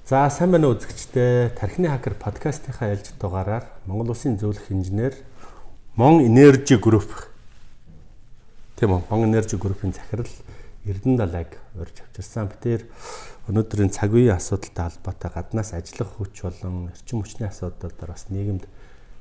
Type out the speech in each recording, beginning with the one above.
За сайн байна уу үзэгчдээ. Тархины хакер подкастынхаа ялж дугаараар Монгол Улсын зөвлөх инженер Mon Energy Group тийм үү? Mon Energy Group-ийн захирал Эрдэнэ Далайг урьж авчирсан. Бид өнөөдрийн цаг үеийн асуудалтай холбоотой гаднаас ажиллах хүч болон эрчим хүчний асуудлуудаар бас нийгэмд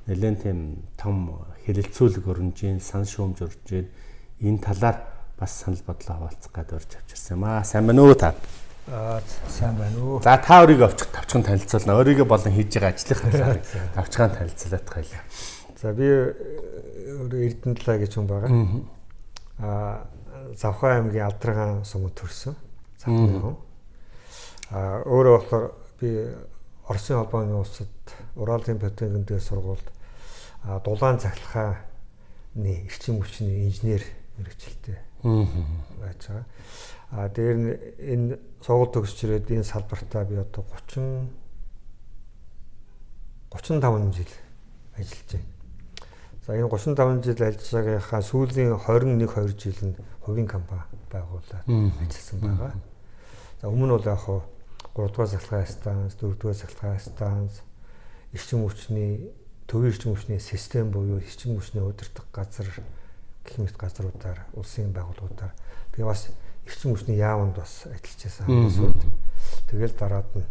нэлээд тийм том хэлэлцүүлэг өрнөж, сан шуумж өрж, энэ талаар бас санал бодлоо хуваалцах гэдэг урьж авчирсан юм аа. Сайн байна уу та? Сайн байна уу. За та өөрийгөө тавчхан танилцуулна. Өөрийгөө болон хийж байгаа ажлынхаа тавчхан танилцуулаад гайлаа. За би Эрдэнэ Далай гэж хүн байгаа. Завхай аймгийн Алдраган сумд төрсөн. Завхай хүн. Өөрөө болохоор би Оросын холбооны улсад Уралын Политехникийн сургуульд дулаан цахилгааны эрчим хүчний инженер мэргэжилтэй байж байгаа. Дээр нь энэ сургууль төгсч ирээд энэ салбартаа би одоо 35 жил ажиллаж байна. За энэ 35 жил ажиллаж байгаагаа сүүлийн 21-2 жил нь хувийн компани байгуулаад ажилласан байгаа. За өмнө бол яг хуу 3 дугаар цахилгаан станц, 4 дугаар цахилгаан станц, эрчим хүчний төвийн эрчим хүчний систем буюу эрчим хүчний удирдах газар гэх мэт газруудаар улсын байгууллагуудаар тэгээ бас эрчим хүчний яамд бас ажиллаж байсан хүмүүсүүд. Тэгэл дараад нь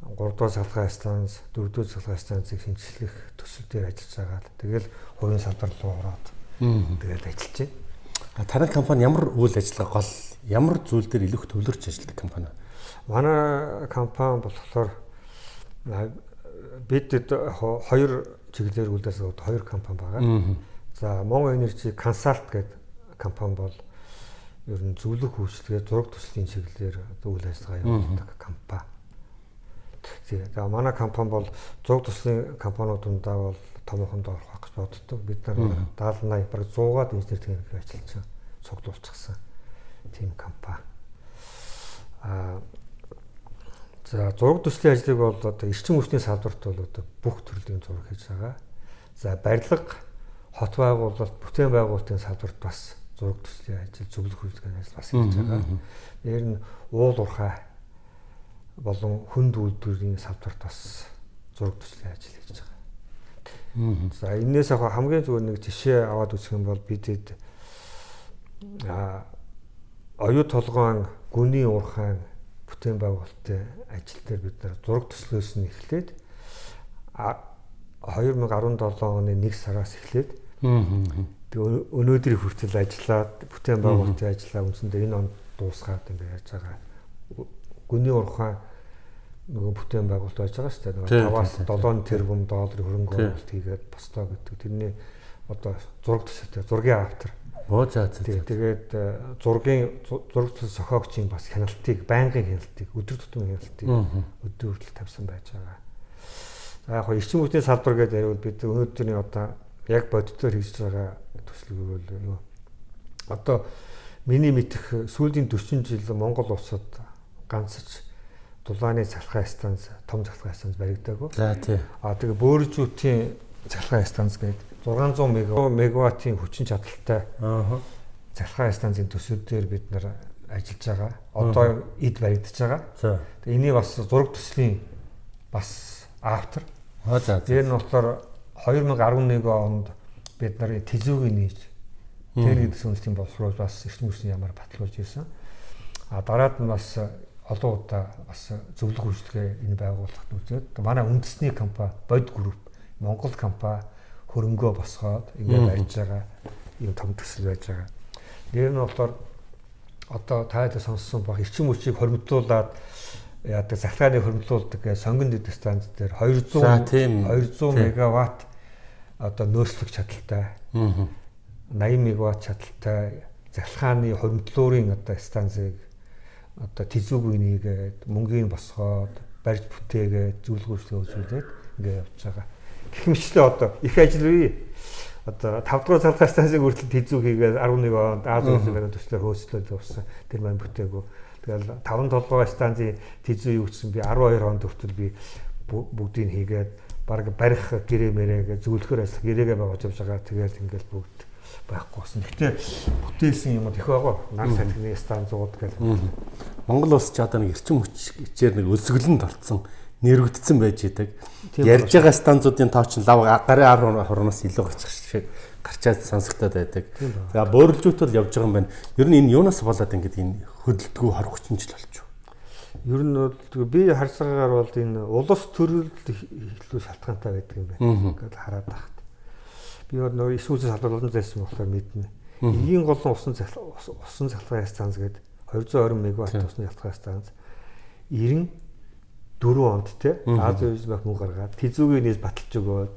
3 дугаар цахилгаан станц, 4 дугаар цахилгаан станцыг шинжилэх төсөл дээр ажиллаж байгаа. Тэгэл хувийн салбар руу ороод тэгээд ажиллаж байна. Тарих компани ямар үйл ажиллагаа гол ямар зүйл дээр илүү төвлөрч ажилладаг компани? Манай компани болохоор бид хоёр чиглэлээр үйл ажиллагаа хоёр компани байгаа. За Mon Energy Consult гэдэг компани бол ер нь зөвлөх үйлчлэгээ зураг төслийн чиглэлээр үйл ажиллагаа явуулдаг компани. За манай компани бол зураг төслийн компаниуд дундаа бол томоохон доорх гэж боддог. Бид нар 70-80 бараг 100-аад инженер техник ажиллаж цуглуулчихсан тийм компани. За зураг төслийн ажлыг бол одоо эрчим хүчний салбарт бол одоо бүх төрлийн зураг хийж байгаа. За барилга, хот байгуулалт, бүтээн байгуулалтын салбарт бас зураг төслийн ажил, зөвлөх үйлдвэрийн ажил бас хийж байгаа. Дээр нь уул уурхай болон хүнд үйлдвэрийн салбарт бас зураг төслийн ажил хийж байгаа. За энээс ахаа хамгийн зүгээр нэг жишээ аваад үзэх юм бол бидэд оюу толгойн гүний уурхайн бүтээн байгуулалтын ажил дээр бид нар зураг төслөөс нь эхлээд 2017 оны 1 сараас эхлээд өнөөдрийн хүртэл ажиллаад бүтээн байгуулалтын ажиллаа үндсэндээ энэ онд дуусгаад ингээд яаж байгаа. Гүний уурхайн нөгөө бүтээн байгуулалт байж байгаа шүү дээ. 5-аас 7 тэрбум долларын хөрөнгө оруулалт хийгээд бостоо гэдэг. Тэрний одоо зураг төсөлтэй зургийн автор. Тэгээд зураг төсөл зохиогчийн бас хяналтыг, байнгын хяналтыг, өдөр тутмын хяналтыг өдөр хүртэл тавьсан байж байгаа. За яг эрчим хүчний салбар гэдэг ярил бид өнөөдрийн одоо яг бодитоор хийж байгаа төслөг бол юу? Одоо миний мэдэх сүүлийн 40 жил Монгол улсад ганцч дулааны цахилгаан станц, том цахилгаан станц баригдаагүй. За тий. Тэгээ бөөржүүдийн цахилгаан станц гэдэг 600 мегаваттын хүчин чадалтай цахилгаан станцын төсөл дээр бид нар ажиллаж байгаа. Одоо эд баригдаж байгаа. Тэгээ энийг бас зураг төслийн бас автор. Тэр нь болохоор 2011 онд бид нарын тэзүүгийн нээж техник төсөлтийн боловсруулж бас эрчим хүчний ямар баталгуулж ирсэн. Дараад нь бас олон удаа бас зөвлөх үйлчлэгээ энэ байгууллагт үзээд манай үндэсний компани Bod Group Монгол компани хөрөнгөө босгоод ингээд ажиллаж байгаа юм том төсөл байж байгаа. Дээр нь болохоор одоо таад сонссон баг эрчим хүчийг хөрмтлүүлээд яадаг захлагыг хөрмтлүүлдэг сонгон дэд станц дээр 200 мегаватт одоо нөөцлөх чадалтай 80 мегаватт чадалтай захлагын хөрмтлөөрийн одоо станцыг одоо тэзүүгүй нэгээд мөнгөний босгоод барьж бүтээгээд зөвлөх үйлчлэгээ үзүүлээд ингээд явж байгаа. Гэх мэтлээ одоо их ажил үе одоо 5 дугаар цахилгаан станцыг хүртэл тэзүү хийгээд 11 онд Азийн төслөөр хөөцлөөд явсан. Тэр маань бүтээгүү. Тэгэл 5 толгой станцын тэзүү юу гэсэн би 12 онд хүртэл би бүгдийг хийгээд баг барих гэрээ мэрээгээ зөвлөхөр ажил гэрээгээ байгуулж явж байгаа. Тэгээд ингээл бүгд байхгүй болсон. Гэтэ бүтээсэн юм их байгаа. Нар салхины станцууд гэл. Монгол улс ч одоо нэг эрчим хүчээр нэг өсгөлөнд орцсон, нэрвэгдсэн байж идэг. Ярьж байгаа станцуудын тоо ч лав гарын 10 хурамаас илүү гарчих шиг гарчаад сонсогдоод байдаг. За бөөрөлжүүт бол явж байгаа юм байна. Ер нь энэ юунаас болоод ингэдэг энэ хөдөлтгөө хорих хүчинжил болчих. Ер нь бол би харж байгаагаар бол энэ улс төрөл илүү шалтгаантай байдаг юм байна. Ингээд хараад багт. Би нөгөө ишүүсээс халуулсан зайсан болохоор мэднэ. Эгийн голон усан цахилгаан станц гэдэг 220 мегаватт усны цахилгаан станц 94 онд те Азийн банк мөнгө гаргаад Тэзүүгийн нийс баталж өгөөд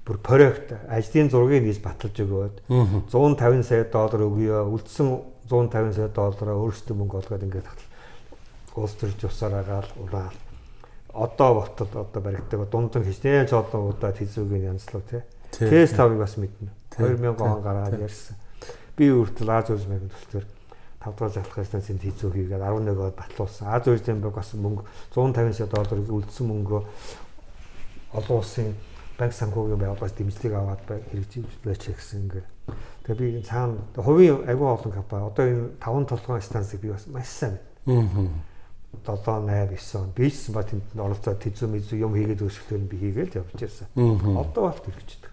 бүр проект ажлын зургийг нийс баталж өгөөд 150 сая доллар өгье. Үлдсэн 150 сая доллараа өөрсдөө мөнгө олгоод ингээд улс төрч усаар агаал ураал. Одоо ботод одоо баригдаг дунд нь хичнээн ч олон удаа Тэзүүгийн янзлав те. Тест тавыг бас мэднэ. 2000 он гараад ярьсан. Би үртэл Азийн банкнд төлтөр 5 дахь цахилгаан станцын Тэзүү хийгээд 11 он батлуулсан. Азийн банк бас мөнгө 150 сая долларыг үлдсэн мөнгөө олон улсын банк санхүүгийн байгууллагаас дэмжлэг аваад хэрэгжүүлж гэсэн ингээд. Тэгээ би цаана хувийн агүй олон компани одоо энэ 5 толгойн станцыг би бас маш сайн мэднэ. 7 8 9 он бичсэн ба тэнд оролцоод Тэзүү юм хийгээд өсгөлөөр би хийгээл явж ирсэн. Одоо бол хэрэгждэг.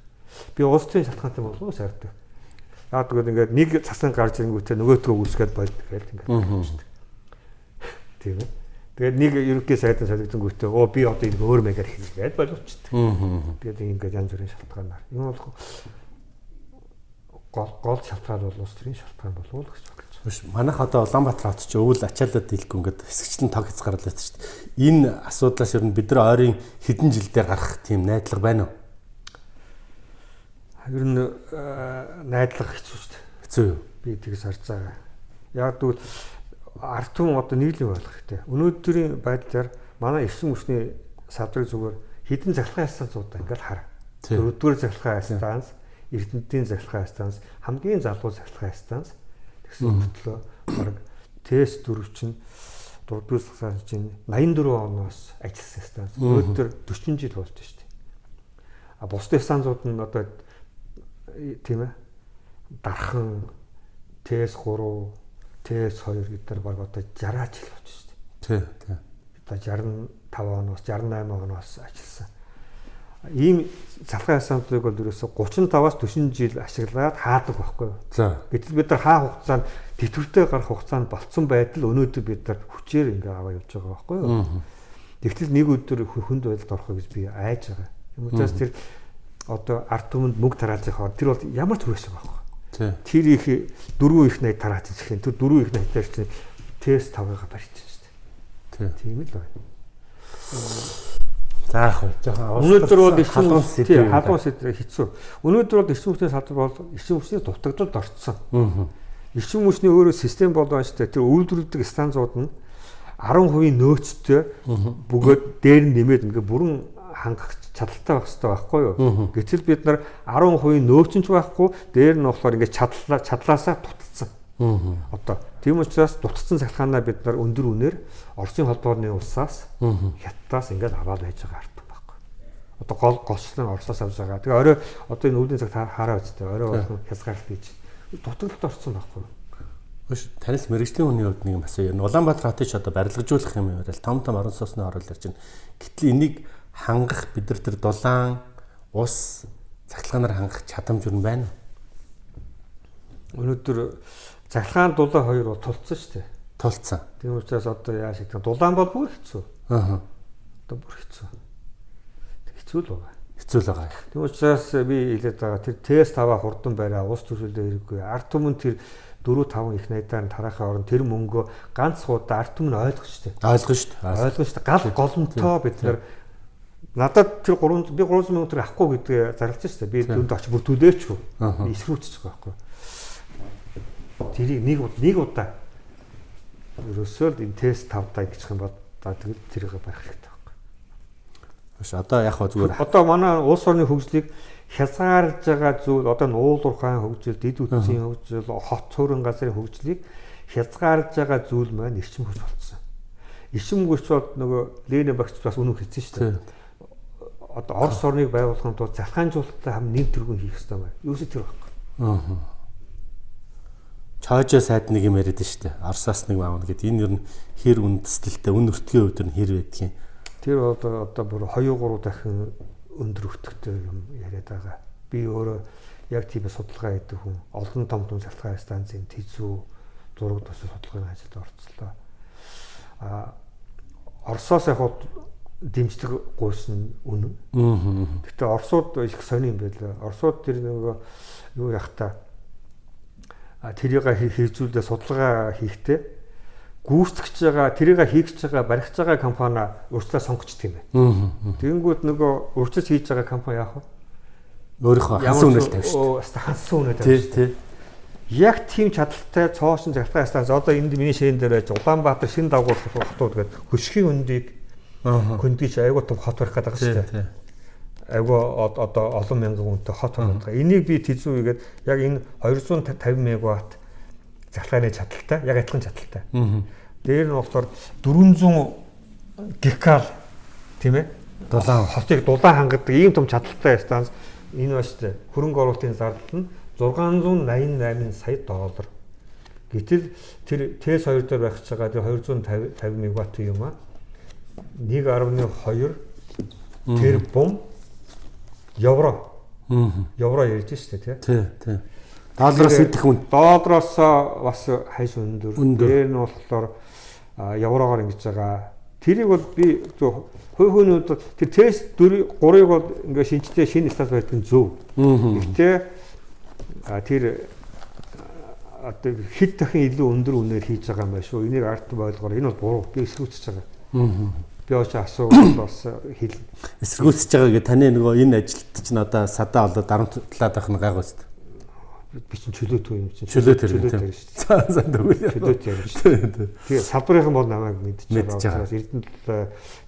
Би улс төрийн шалтгаантай болов сардаг. Яг тэгвэл ингээд нэг цасан гарч ирэнгүүтээ нөгөөтгөө үүсгээд болд гэхэл ингээд хэрэгждэг. Тийм ээ. Тэгээд нэг ерөнхий сайдын солигдсонгүүтээ би одоо энэ өөр маягаар хийгээд боловчдөг. Тэгээд ингээд янз бүрийн шалтгаанаар. Энэ бол гол шалтгаан бол улс төрийн шалтгаан болов уу гэж бодлоо. Биш манайх одоо Улаанбаатар хот ч өвөл ачаалаад дийлэхгүй ингээд хэсэгчлэн тог хязгаарлаад шүү дээ. Энэ асуудлаас ер нь бид нар ойрын хэдэн жилдээ гарах тийм найдлага байна уу? Ер нь найдлага хэцүү шүү дээ. Хэцүү юу? Би тэгс харж байгаа. Яг тэгвэл ард түмэн одоо нийлэн болох хэрэгтэй. Өнөөдрийн байдлаар манай эрчим хүчний садрыг зүгээр хідэн цахилгаан станцуудаа ингээд хар. 4-р цахилгаан станц, Эрдэнэтийн цахилгаан станц, хамгийн залуу цахилгаан станц гэсэн хөтлөө баг тест 4 чинь 4-р цахилгаан чинь 84 оноос ажилласан станц. Өнөөдөр 40 жил болж шүү дээ. А бусдын станцууд нь одоо тийм ээ дархан ТС3, ТС2 гэдэр баг одоо 60 жил болж шүү дээ. Тий. Одоо 65 оноос 68 оноос ажилласан. Ийм цахилгаан станцыг бол ерөөсө 35-аас 40 жил ашиглаад хаадаг байхгүй юу? За. Гэтэл бид нар хаа хугацаанд тэтгэвртэй гарах хугацаанд болцсон байтал өнөөдөр бид нар хүчээр ингээ аваа явж байгаа байхгүй юу? Тэгтэл нэг өдөр хүнд байдалд орох гэж би айж байгаа. Юм учраас тэр одоо ард түмэнд мөнгө тарааж байгаа тэр бол ямар ч хүрээсээ байхгүй. Тэр их 4 их 80 тарааж ирэх юм. Тэр 4 их 80 таар чинь тест 5-ыг барьчихсан шүү дээ. Тийм л байна. За яг жоохон өнөөдөр бол эрчим хүчний халуун сэтрэ хэцүү. Өнөөдөр бол эрчим хүчний салбар бол эрчим хүчний дутагдалд орцсон. Эрчим хүчний өөрөө систем болоо шүү дээ. Тэр үйлдвэрлэдэг станцууд нь 10% нөөцтэй бөгөөд дээр нь нэмээд ингээ бүрэн хангах чадaltaй байх хэрэгтэй байхгүй юу? Гэтэл бид нар 10% нөөцөнч байхгүй, дээр нь болохоор ингээ чадлаасаа дутцсан. Одоо тийм учраас дутцсан цахилгаанаа бид нар өндөр үнээр Оросын холбооны улсаас хятадаас ингээд аваад байж байгаа ард байхгүй. Одоо голчлон Оросоос авж байгаа. Тэгээ орой одоо энэ өвлийн цагт хараа үстэй. Орой болох хязгаарлалт хийж дутагдлалд орсон байхгүй. Биш танил мэрэгжлийн хүний хувьд нэг юм асуу. Улаанбаатар хотыг ч одоо барилгажуулах юм яриад том орон сууцны орол ярьж байна. Гэтэл энийг хангах бид нар тэр дулаан ус цахилгаанаар хангах чадамж юу байна? Өнөөдөр цахилгаан дулаан хоёр бол тулцсан шүү дээ. Тулцсан. Тийм учраас одоо яа шиг дулаан бол бүр хэцүү. Одоо бүр хэцүү. Хэцүү л байгаа. Хэцүү л байгаа. Тийм учраас би хэлээд байгаа тэр тест аваа хурдан бариа ус төрүүлээ хэрэггүй. Ард түмэн тэр 4-5 их найдаар тараахын оронд тэр мөнгөө ганц удаа ард түмэн ойлгох шүү дээ. Ойлгох шүү дээ. Ойлгох шүү дээ. Гал голомтоо бид нар надад тэр 300 мянган төгрөг авахгүй гэдгээ зарлаж шүү дээ. Би дүнд очиж бүр төлөөч үү. Эсрүүцчих байхгүй. Тэрийг нэг удаа ерөөсөө энэ тест 5 гэж юм бол тэгээд тэрийг барих хэрэгтэй байхгүй. Биш одоо яг зүгээр одоо манай улс орны хөгжлийг хязгаарлаж байгаа зүйл одоо уулуурхайн хөгжил, дид үтсийн хөгжил, хот цөөрөн газрын хөгжлийг хязгаарлаж байгаа зүйл маань эрчим хүч болсон. Эрчим хүч бол нөгөө Ленин багц бас үнэн хэлсэн шүү дээ. Одоо Орос орныг байгуулахын тулд захаанжуулалттай хам нэм тэргүүн хийх хэрэгтэй байна. Юусе тэр байхгүй. Чойжо сайд нэг юм яриад штэ. Орсоос нэг аавна гэдэг. Энэ ер нь хэр үндэслэлтэй, үн өртгийн хувьд нь хэр байдгийг. Тэр одоо бүр 2-3 дахин өндөр өртөгтэй юм яриад байгаа. Би өөрөө яг тийм судалгаа хийдэг хүн. Олон том цахилгаан станцын тэзүү зураг төсөл судалгааны ажилд орцлоо. Оросоос яг дэмждэг гуйсан үнэн. Гэхдээ Оросууд их сони юм байлаа. Оросууд тэр нөгөө юу яхта тэрийг хэрэгжүүлээ судалгаа хийхдээ гүйцэтгэж байгаа, тэрийг хийгч байгаа, баригч байгаа компани өөрчлөлт сонгочт юм байна. Тэгэнгүүт нөгөө өөрчлөлт хийж байгаа компани яах вэ? Өөрийнхөө хансан үнэл тавьж шүү. Хансан үнэл тавьж. Тий. Яг тийм чадaltaй цоосон захиргааны станц одоо энд миний ширэн дээр байж Улаанбаатар шинэ дагуулх хотууд гэдэг хөшгийн өндийг хөндгийч айгуу том хот барих гэдэг шүү дээ. Айгуу одоо олон мянган хүнтэй хот байна. Энийг би тэзүү хийгээд яг энэ 250 мегаватт захиргааны чадaltaй, яг адилхан чадaltaй. Дээр нь болохоор 400 гекал тийм ээ. Хотыг дулаан хангадаг ийм том чадaltaй станц энэ ба шүү дээ. Хөрөнгө оруулалтын зардал нь $688 сая. Гэтэл тэр ТЭС 2 дээр байх ч байгаа 250 мегаватт юм а 1.2 тэрбум евро. Евро ярьж штэ тий. Доллароос идэх үн. Доллароос бас хайш өндөр. Дээр нь болохоор еврогоор ингэж байгаа. Тэрийг бол би хувь хувьнууд тэр ТЭС 3-ыг бол ингээ шинжтэй шинэ станц байдаг нь зөв. Гэхдээ тэр одоо хэд дахин илүү өндөр үнээр хийж байгаа юм байна шүү. Энийг арт ойлгоор энэ бол буруу. Би эсрүүцэж байгаа. Би очиж асуувал бас хэл. Эсрүүцэж байгаа гэ таны нөгөө энэ ажилт чинь одоо садаа олоод дарамтлаад байх нь гайгүй шүү. Би чинь чөлөөтэй юм чинь. Чөлөөтэй шүү. За тэгвэл чөлөөтэй юм шүү. Тэгээ салбарынхан бол намайг мэдчихэж байгаа. Эрдэнэт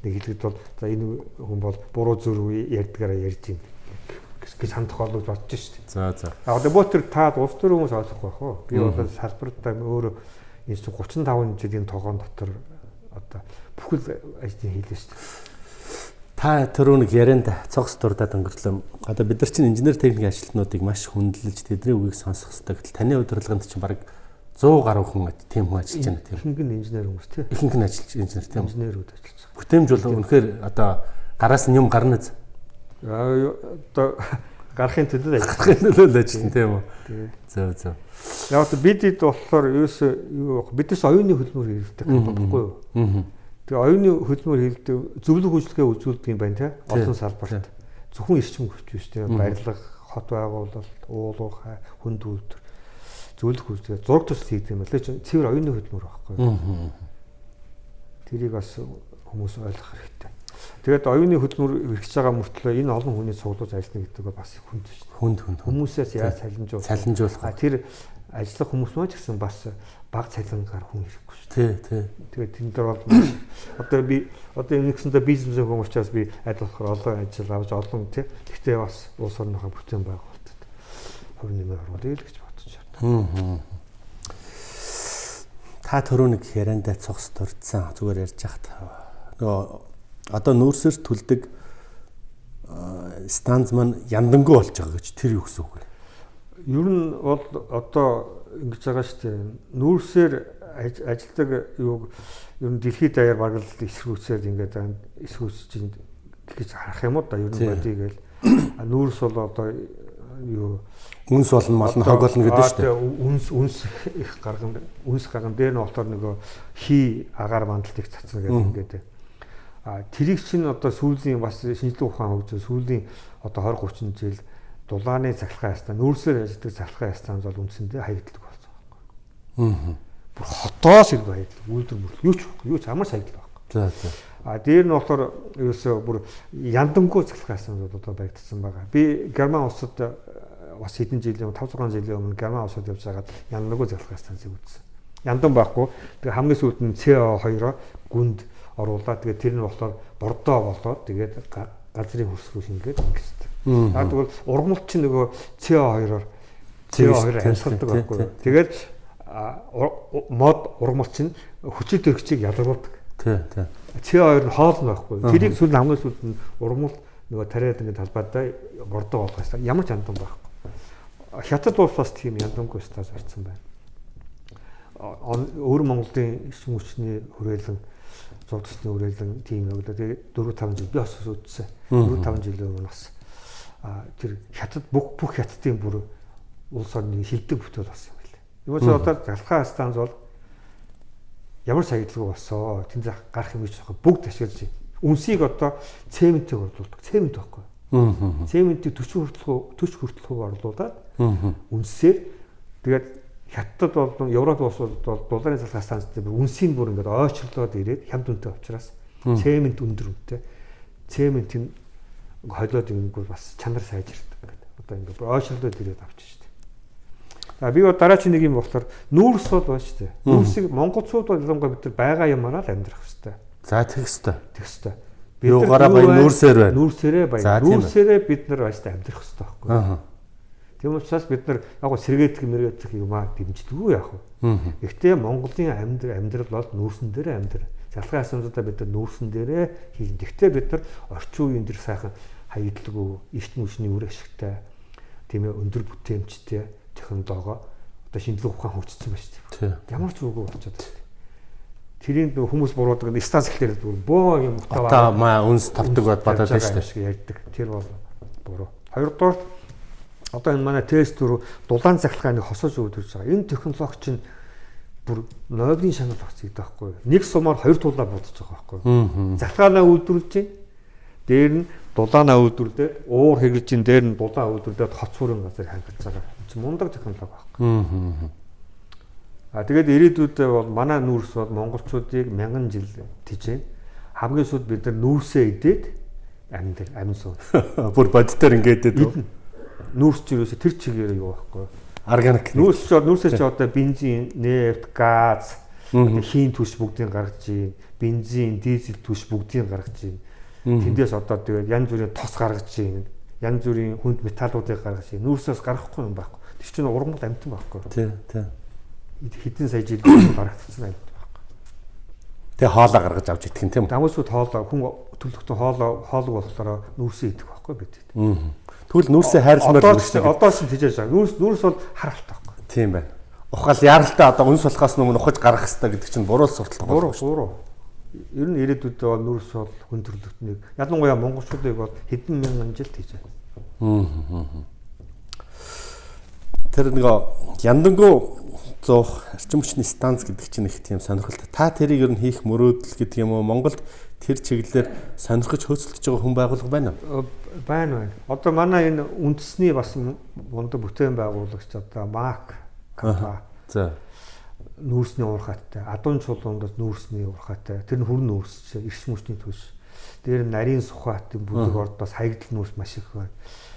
нэг хэлэхэд бол за энэ хүн бол буруу зүрх ярьдгаараа ярьж байна. Гэж сан тохиолдож бодож шүү дээ. За. Одоо бөтөр та улс төр хүмүүс ойлгох байх уу? Би бол салбартаа өөрөө энэ 35 жилийн тогоон дотор одоо бүхэл ажлыг хийлээ шүү дээ. Та түрүү нэг ярианд цогц дурдаад өнгөрлөө. Одоо бид нар чинь инженер техникийн ажилтнуудыг маш хүндэлж тэдний үгийг сонсох хэрэгтэй. Гэтэл таны удирдлаганд чинь бараг 100 гаруй хүн тийм хүн ажиллаж байна тийм. Ихэнх нь инженер хүмүүс тийм. Ихэнх нь ажиллаж инженер тийм. Инженерүүд ажиллаж байгаа. Бүтээмж бол үнэхээр одоо гараас нь юм гарна з. Одоо гарахын төлөө ажиллана тийм үү. Зөв. Яг одоо бидэд болохоор юу бидээс оюуны хөдөлмөр хэрэгтэй байхгүй юу? Тэгээ оюуны хөдөлмөр хийлдэг зөвлөх үйлчлэгээ үзүүлдэг юм байна те. Олон салбарт. Зөвхөн эрчим хүч биш те. Барилга, хот байгуулалт, уулуурхай, хүнд үйлдвэр зөвлөх үйлчлэгээ зураг төсөл хийдэг юм байна. Цэвэр оюуны хөдөлмөр байхгүй юу? Тэрийг бас хүмүүс ойлгох хэрэгтэй. Тэгээд оюуны хөдөлмөр хэрэгж байгаа мөртлөө энэ олон хүний цуглуулж ажиллана гэдэг нь бас хүнд шүү дээ. Хүнд. Хүмүүсээс яаж цалинжуулах. Тэр ажиллах хүмүүс маа ч гэсэн бас бага цалингаар хүн хэрэггүй шүү дээ. Тий. Тэгээд тэн дээр бол одоо би нэгсэндээ бизнесийн хүн учраас би ажиллахаар олон ажил авч олон тий. Гэхдээ бас улс орныхоо бүтээн байгуулалтад хувь нэмэр оруулъя л гэж бодож байна. Та түрүү нэг яриандаа цогц дурдсан зүгээр ярьж яхад нөгөө одоо нүүрсээр түлдэг станц маань яндангуй болж байгаа гэж тэр юу гэсэн үг вэ? Ер нь бол одоо ингэж байгаа шүү дээ. Нүүрсээр ажилдаг юу ер нь дэлхийд даяар баг л эсрүүцээд ингээд эсрүүцэж гэж харах юм уу да ер нь бодъё гээл. Нүүрс бол одоо юу үнс болно хог болно гэдэг шүү дээ. Үнс их гарган дээр нь болохоор нөгөө хий агаар мандалт их цацна гэдэг ингээд. Тэрийг чинь одоо сүүлийн бас шинжлэх ухаан хөгжөө сүүлийн одоо 20-30 жил дулааны цахилгаан ястаа нүүрсээр ажилладаг цахилгаан ястаанд бол үндсэндээ хаягддаг болсон байхгүй. Бүр хотоос их хаягддаг. Үйлдвэр юу ч амар хаягддаг байхгүй. За. Дээр нь болохоор ерөөсөө бүр яндангуй цахилгаан ястаанд одоо баригдсан байгаа. Би Герман улсад бас хэдэн жилийн 5-6 жилийн өмнө Герман улсад явж байгаад яндангуй цахилгаан ястаанд үзсэн. Яндан байхгүй. Тэгээ хамгийн сүүлд нь CO2-оо гүнд оруулаад тэгээд тэр нь болохоор бордоо болоод тэгээд газрын хөрс рүү шингээд ингэжтэй. Тэгвэл ургамалт чинь нөгөө CO2-оор амьсгалдаг байхгүй. Тэгээд мод ургамалт чинь хүчил төрөгчийг ялгаруулдаг. Тий. CO2 нь хоолно байхгүй. Тэрийг сүүл хамгийн сүүлд нь ургамалт нөгөө тариад ингэ талбайдаа бордоо болгосон. Ямар ч яндан байхгүй. Хятад улс бас тийм яндангуй стас барьсан байна. өөр Монголын эрчим хүчний хүрээлэн зурдсны хүрээлэн тийм яг л тэгээ 4-5 жил би бас үзсэн. 4-5 жилийн өмнө бас тэр хятад бүх хятадын бүр улс орны хилдэг бүтээл болсон юм байна. Юу ч одоо залхаа станц бол ямар саялгүй болсоо. Тэнд гарах юм шиг бүгд ашиглаж байна. Үнсийг одоо цементийг орлуулдаг. Цемент байхгүй. Цементийг 40 хүртэл орлуулад үнсээр тэгээд хятад бол Европ улсууд бол дулаарын залхаа станц дээр үнсийг бүр ингээд ойчлоод ирээд хямд үнэтэй учраас цемент өндөр үнэтэй. Цементийн холиод ингэнгүүт бас чанар сайжирдаг гэдэг. Одоо ингээд ойчлоод ирээд авчих шүү дээ. Би дараагийн нэг юм болохоор нүүрс бол байна шүү дээ. Нүүрсийг монголчууд бол ялангуяа бид нар байгаа юмараа л амьдрах хэрэгтэй. За тэгэх хэрэгтэй. Тэгэх хэрэгтэй. Юугаараа баяр нүүрсээр байна. Нүүрсээрээ баяр. Нүүрсээрээ бид нар баяртай амьдрах хэрэгтэй байхгүй. Тийм учраас бид нар яг сэргээдэг мэргэдэг юмаа дэмждэггүй яах вэ? Гэхдээ Монголын амьдрал бол нүүрсэн дээрээ амьдрал. Залхаа асуудлуудаа бид нар нүүрсэн дээрээ хийх. Гэхдээ бид нар орчин үеийн дэр сайхан хаягдлаггүй, эрчим хүчний үр ашигтай, тийм ээ өндөр бүтээмжтэй технологи одоо шинжлэх ухаан хөгжсөн байна шүү дээ. Ямар ч үгүй болчиход байна. Тэрийг хүмүүс буруудаг станц гэхлээр боо юм утаа маа үнс тавдаг бодоод байна шүү дээ. Ярьдаг. Тэр бол буруу. Хоёрдугаар одоо энэ манай тест рүү дулаан захилгааны хосож өгдөж байгаа. Энэ технологи чинь бүр ноёлын шанал багц гэдэг байхгүй юу? Нэг сумаар хоёр тулаа бодож байгаа байхгүй юу? Захилгаанаа үйлдвэрлэж чинь дээр нь дулаанаа үйлдвэрлээд уур хэрэглэж чинь дээр нь дулаан үйлдвэрлээд хоц бүрийн газар хангаж байгаа. Чи мундаг технологи байхгүй. Тэгээд ирээдүйдээ бол манай нүүрс бол монголчуудыг 1000 жил тижээ. Хамгийн сүүлд бид нар нүүрсээ идээд амьд суу. Бүр боддоор ингээд дээ. Нүүрс ч юусоо тэр чигээр юу байхгүй. Органик. Нүүрсээ ч одоо бензин, нефт, газ, хийн түвш бүгдийг гаргаж ийн, бензин, дизель түвш бүгдийг гаргаж ийн. Тэндээс одоо тэгээд янз бүрийн тос гаргаж ийн, янз бүрийн хүнд металлуудыг гаргаж ийн. Нүүрсээс гарахгүй юм байхгүй. Тэр чинь ургамал амьтан байхгүй. Тий. Хэдэн сая жил гаргагдсан амьд байхгүй. Тэгээ хоолоо гаргаж авч идэх юм тийм үү? Дамжууд хоолоо хүн төлөвлөлтөө хоолог болохоор нүүрсээ идэх байхгүй бид. Тэгвэл нүүрсээ хайрламаар одоо ч тийжээж байгаа. Нүүрс бол харалтай байхгүй. Тийм байна. Ухаал яралтай одоо үнс болохоос өмнө ухаж гарах хэрэгтэй гэдэг чинь буруу сурталчилга байна. Буруу. Ер нь ирээдүйдээ бол нүүрс бол хүн төрөлхтнийг ялангуяа монголчуудыг бол хэдэн мянган жил тийж байна. Тэр нэг яндангуу 100 эрчим хүчний станц гэдэг чинь их тийм сонирхолтой. Та тэрийг ер нь хийх мөрөөдөл гэдэг юм уу? Монголд тэр чиглэлээр сонирхож хөөцөлдөж байгаа хүн байгуулга байна уу? Байна. Одоо манай энэ үндэсний бас мундаг бүтээн байгуулагч одоо МАК компани. За. Нүүрсний уурхайтай, адуун чулуунд нүүрсний уурхайтай. Тэр нь хүрн нүүрс, эрчим хүчний төш. Дээр нарийн сухатын бүлэг орд бас хаягдл нүүрс маш их байна.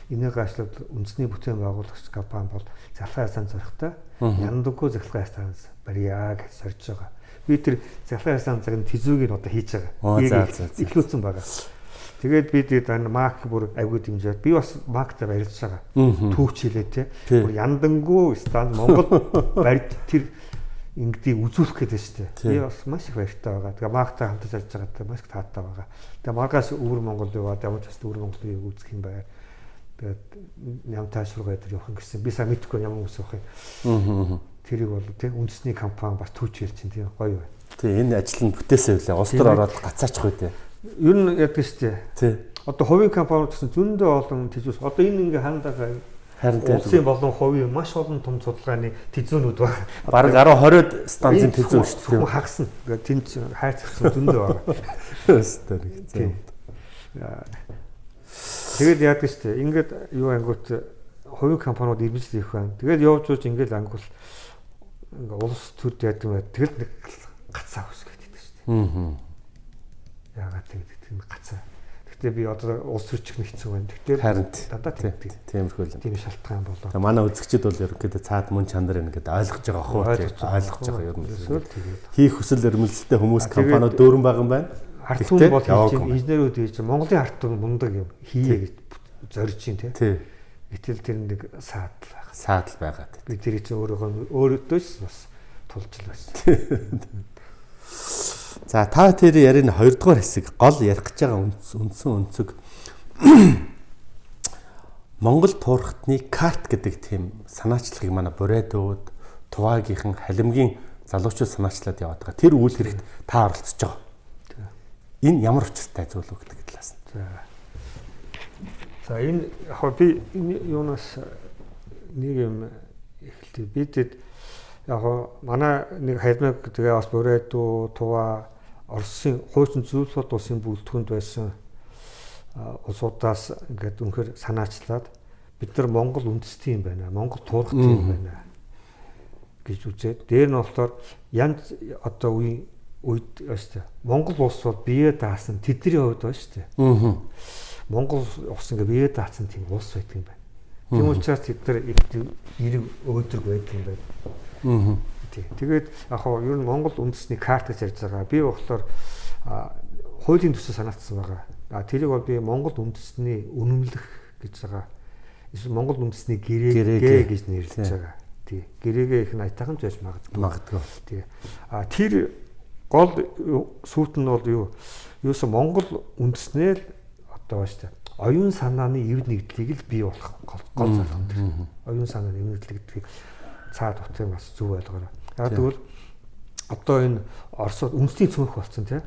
Энийг ашлаад үндэсний бүтээн байгуулагч компани бол залхаа станц зоригтой. Яндаггүй залхаа станц барьяа гэж сорж байгаа. Би тэр залхаа станцыг тэзүүгийг одоо хийж байгаа. Ихлүүлсэн байгаа. Тэгээд би тэгээд мак бүр айгүй дэмжээд би бас мактай барьж байгаа. Түүч хилээ те. Бүр янданггүй станц Монгол барьд тэр ингэдийг үзүүлэх гэдэг шүү дээ. Би бас маш их баяртай байгаа. Тэгээд мактай хамтаж ажиллаж байгаатай маш их таатай байгаа. Тэгээд маргаас өвөр Монгол яваад ямар ч бас өвөр Монголыг үзэх юм байна. Тэгээд ням таашруугаа дээр явах гэсэн. Би сайн мэдэхгүй ямар хүмүүс явах юм. Тэрийг бол тийм үндэсний компани бас түүч хэлж чинь тийм гоё байна. Тийм энэ ажил нь бүтээсэй үлээ. Улс төр ороод гацаачих үү те. Ер нь яадаг шүү дээ. Тийм. Одоо хувийн компаниуд гэсэн зөндөө олон тэжүүс. Одоо энэ ингээ хандагаа харин улсын болон хувийн маш олон том судалгааны тэзүүнүүд байна. Бараг 10-20 станцын тэзүү шүү дээ. Хагасна. Ингээ тэнд хайцсан зөндөө байгаа. Өстөр гэсэн. Тэгээд яадаг шүү дээ. Ингээд юу ангууд хувийн компаниуд ирмэж хийх байна. Тэгээд явж uuж ингээд ангуул ингээ улс төрд яадаг байт. Тэгэл нэг гацаа үсгээд байдаг шүү дээ. Яагаад тийм гацаа. Гэхдээ би одоо улс төрчих нь хэцүү байна. Тэгэхээр дандаа тиймэрхүү л. Тийм шалтгаан болоо. Тэгээ манай үзэгчид бол ерөнхийдөө цаад мөн чанар ингээд ойлгож байгаа хөө ойлгож байгаа ер нь. Хийх хүсэл эрмэлзэлтэй хүмүүс компаниуд дөөрөн байгаа юм байна. Арт түмэн бол хийж инженерүүд хийж Монголын арт түмэн мундаг юм хийе гэж зорж чинь тий. Гэтэл тэр нэг саадал байгаа. Би тэр чинь өөрөөдөөс бас тулж л байсан. За та тэр ярины 2 дугаар хэсэг гол ярих гэж байгаа үндсэн өнцөг Монгол туурхтны карт гэдэг тийм санаачлагыг манай Бурэдууд Туваагийнхан Халимгийн залуучууд санаачлаад яваад байгаа. Тэр үйл хэрэгт та оролцож байгаа. Энэ ямар учиртай зүйл вэ гэдэг талаас нь. За энэ яг би юунаас нэг юм эхэлтий. Бидэд яг манай нэг хайлмаг тэгээ бас Бурэдүү, Тува, Оросын хуучин зөвлөлт улсын бүлтгэнд байсан улсуудаас ингээд үнэхээр санаачлаад бид нар Монгол үндэстэй юм байна. Монгол туурхтай юм байна гэж үзээд дээр нь болохоор янз одоо үед өстэй Монгол улс бол бие даасан тэдний хувьд байна шүү дээ. Монгол улс ингээ бие даасан тийм улс байдаг юм байна. Тийм учраас тэд нар эрэг өөдрөг байдаг юм байна. Тэгээд яг хоо ер нь Монгол үндэсний карт гэж ярьж байгаа. Би болохоор хуулийн төсөв санаачсан байгаа. Тэрийг бол би Монгол үндэсний үнэмлэх гэж байгаа. Эсвэл Монгол үндэсний гэрээгээ гэж нэрлэж байгаа. Тий. Гэрээгээ их айтайхан байж магадгүй. Тий. Тэр гол сүйт нь бол юусэн Монгол үндэснээр одоо бааш та оюун санааны эв нэгдлийг л бий болох гол зорилго. Оюун санааны эв нэгдлэг гэдгийг цаад утгыг бас зөв ойлгоорой. Яг тэгвэл одоо энэ Оросод үндэсний цөмөх болсон тий.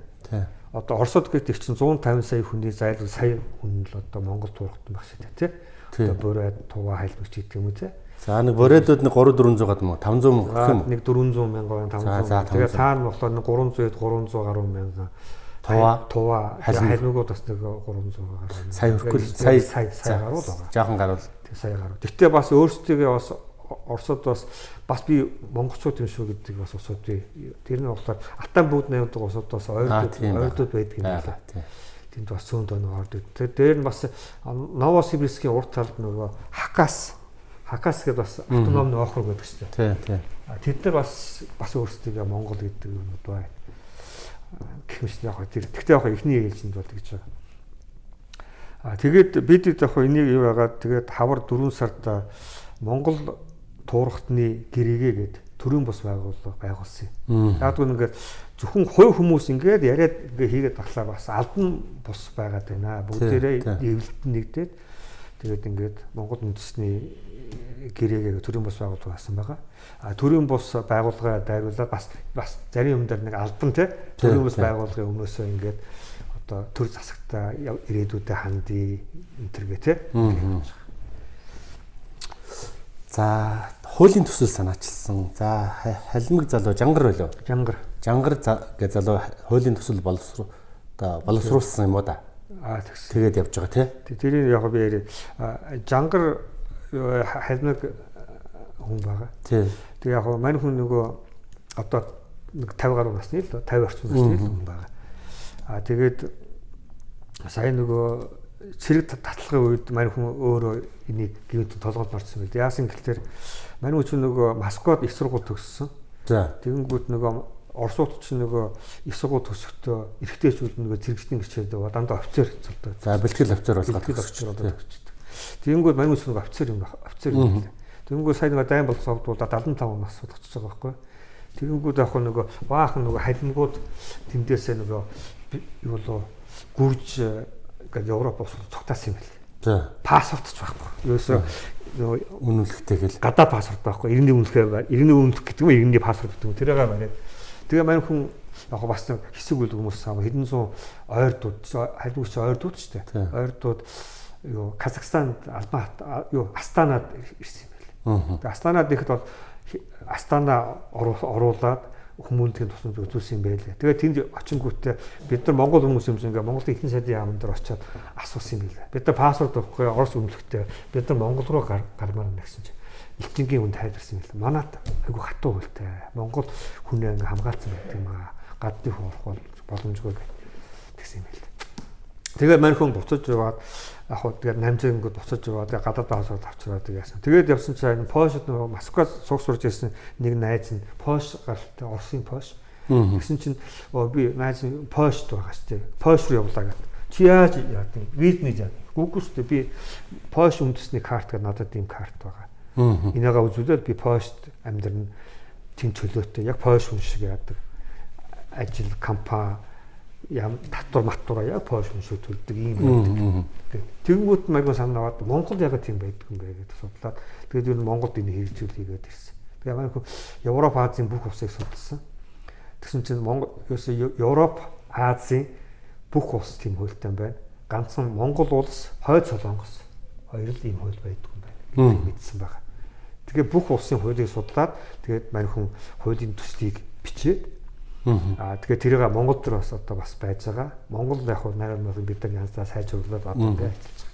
Одоо Оросод гэдэг чинь 150 сая хүний зайлшгүй сая хүн л одоо Монгол туурхтан баг шиг тий. Одоо Бурайд, Тува, Хайлмагч гэдэг юм уу тий. За нэг Бурэдүүд нэг 300 гад юм уу 500 гэх юм. Нэг 400 мянган 500. Тэгээ цаана болохоор нэг 300-д 300 гаруй мянган. Тува хайлмагууд бас нэг 300 гаруй. Сая хүртэл сая гаруй байгаа. Жаахан гаруй. Тэг сая гаруй. Гэтэ бас өөрсдөө бас Оросод бас би монголчууд юм шүү гэдэг бас усууд би. Тэр нь болохоор Атан бүгд 80 дахь усууд бас ойрдууд байдаг юм байна. Тэнд бас цөөнд өнөө ордог. Тэр дээр нь бас Новосибирскийн урт талд нөгөө Хакас гэдэг бас автономны округ гэдэг шүү дээ. Тий. Тэд нар бас өөрсдөө Монгол гэдэг юмуд бай. Гэх мэт яг тэр. Тэгтээ яг эхний ээлжинд бол гэж байгаа. Тэгээд бид яг энийг юу яагаад тэгээд хавар 4 сард Монгол туурхтны гэрээгээ гээд төрийн бус байгуулсан юм. Яг л ингээд зөвхөн хувь хүмүүс ингээд яриад ингээд хийгээд таглаа бас албан бус байгаад байна. Бүгдээрээ эвлэлтэн нэгдээд тэгээд ингээд Монгол үндэсний гэрээгээ төрийн бус байгуулалт болсон байгаа. Төрийн бус байгууллага дайруулаад бас зарим юм дээр нэг албан тий төрийн бус байгууллагын өмнөөсөө ингээд одоо төр засагтаа ирээдүйдээ хандъя энэ төргээ тий. За хуулийн төсөл санаачилсан. За халимаг залуу Жангар байлоо. Жангар гэж залуу хуулийн төсөл боловсруулсан юм уу да? Тэгээд явж байгаа тий. Тэрийг яг би яриад Жангар халимаг хүн байгаа. Тий. Тэг яг мань хүн нөгөө одоо нэг 50 гаруй насны л 50 орчим насны л хүн байгаа. Тэгээд сая нөгөө цэрэг татлагын үед мань хүн өөрөө энийг гинт толгойд орсон байл. Яасан гэхээр мань хүн нөгөө Москвад их сургууль төгссөн. За. Тэгэнгүүт нөгөө Оросууд чинь нөгөө их сургууль төгсөхдөө эрэгтэйчүүд нөгөө цэрэгчдийн гэрчээд дандаа офицер цолдог. За бэлтгэл офицер болгоод төгсөж. Тэгэнгүүт мань хүн нөгөө офицер юм. Тэгэнгүүт сая нөгөө дайн болцоод бол 75 нас болчихж байгаа байхгүй. Тэгэнгүүт яг нөгөө баахан нөгөө халимгууд тэндээсээ нөгөө юу болоо гүрж гэдэг Европ улсууд цогтаасан юм байна. За. Паспорт ч байхгүй. Ерөөсөө нөгөө үнэлэхтэй гэл гадаа паспорт байхгүй. 90-ний үнэлэх гэдэг нь 90-ний паспорт гэдэг нь тэрийг бариад. Тэгээ мань хүн яг бас нэг хэсэг үйл хүмүүс аа хэдэн зуун ойрдууд халимгч ойрдууд ч тийм. Ойрдууд юу Казахстанд Астанад ирсэн юм байна. Тэгээ Астанад ихэд бол Астана оруулаад хүмүүнтэй тусламж үзүүлсэн юм байлээ. Тэгээ тэнд очингүүтээ бид нар Монгол хүмүүс юм шиг ингээ Монголын ихэнх сайдын яамн дээр очиод асуусан юм байлээ. Бид нар паспорт өгөхгүй Орос үнэлэхдээ бид нар Монгол руу гармаар нэгсэн чинь элчингийн хүнд тайлбарсан юм байлээ. Манайд айгу хатуу хөлтэй. Монгол хүнээ ингээ хамгаалсан гэдэг юм аа. Гадны хүн орох боломжгүй гэсэн юм байлээ. Тэгээ мань хүн буцаж яваад яг хөө тэгээд намжингууд буцаж яваад гадаад паспорт авчираад яасан. Тэгээд явсан чинь Польшд нөгөө Москвад суух сурж ирсэн нэг найз нь Польш гаралтай Оросын Польш. Тэгсэн чинь би найз нь Польшд байгаа шүү дээ. Польш руу явлаа гэдэг. Чи яаж яадаг? Визний яадаг. Гүүггүй шүү дээ. Би Польш үндэсний карт гэдэг надад ийм карт байгаа. Энийгээ үзүүлээд би Польшд амьдрын тийм чөлөөтэй яг Польш хүн шиг яадаг. Ажил компани татвар матвар яг Польш хүн шиг төлдөг юм байдаг. Тэгэнгүүт маяг санаа аваад Монгол яг тийм байдаг юм бэ гэдэг судлаад тэгээд юу Монголд энэ хэрэгжүүлээгээд ирсэн. Тэгээ маань Европ Азийн бүх улсыг судалсан. Тэгсэн чинь Монгол ерөөсөө Европ Азийн бүх улс тийм хуультай байна. Ганцхан Монгол улс, Хойд Солонгос хоёр л ийм хууль байдаг юм байна. Мэдсэн байгаа. Тэгээ бүх улсын хуулийг судлаад тэгээд мань хүн хуулийн төслийг бичээд тэгээ тэрийг Монгол төр бас одоо бас байж байгаа. Монгол яг хуу найрамд бидний янзлаа сайжруулад одоо ингээд ажиллаж байгаа.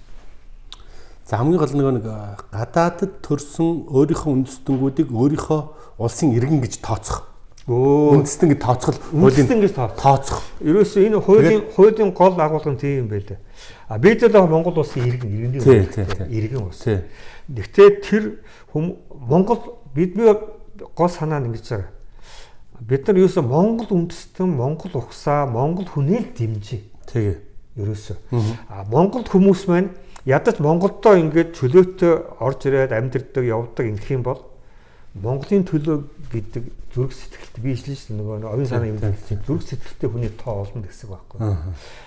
За хамгийн гол нэг гадаадд төрсэн өөрийнхөө үндэстнгүүдийг өөрийнхөө улсын иргэн гэж тооцох. Үндэстэн гэж тооцох. Үндэстэн гэж тооцох. Ерөөсөө энэ хуулийн гол агуулга нь тийм юм байлээ. Бид л Монгол улсын иргэн иргэн улс. Гэхдээ тэр Монгол бидний гол санаа нь ингэж байгаа. Бид нар ерөөсөө Монгол үндэстэн, Монгол угсаа, Монгол хүнээ дэмжиж. Тэгээ. Ерөөсөө. Монгол хүмүүс маань ядаж Монголдоо ингээд чөлөөтэй орж ирээд амьдэрдэг, явдаг ингэх юм бол Монголын төлөө гэдэг зүрх сэтгэлд би ишлэн шүү дээ нөгөө оюун санаа юм чинь зүрх сэтгэлтэй хүний тоо олно гэсэн байхгүй.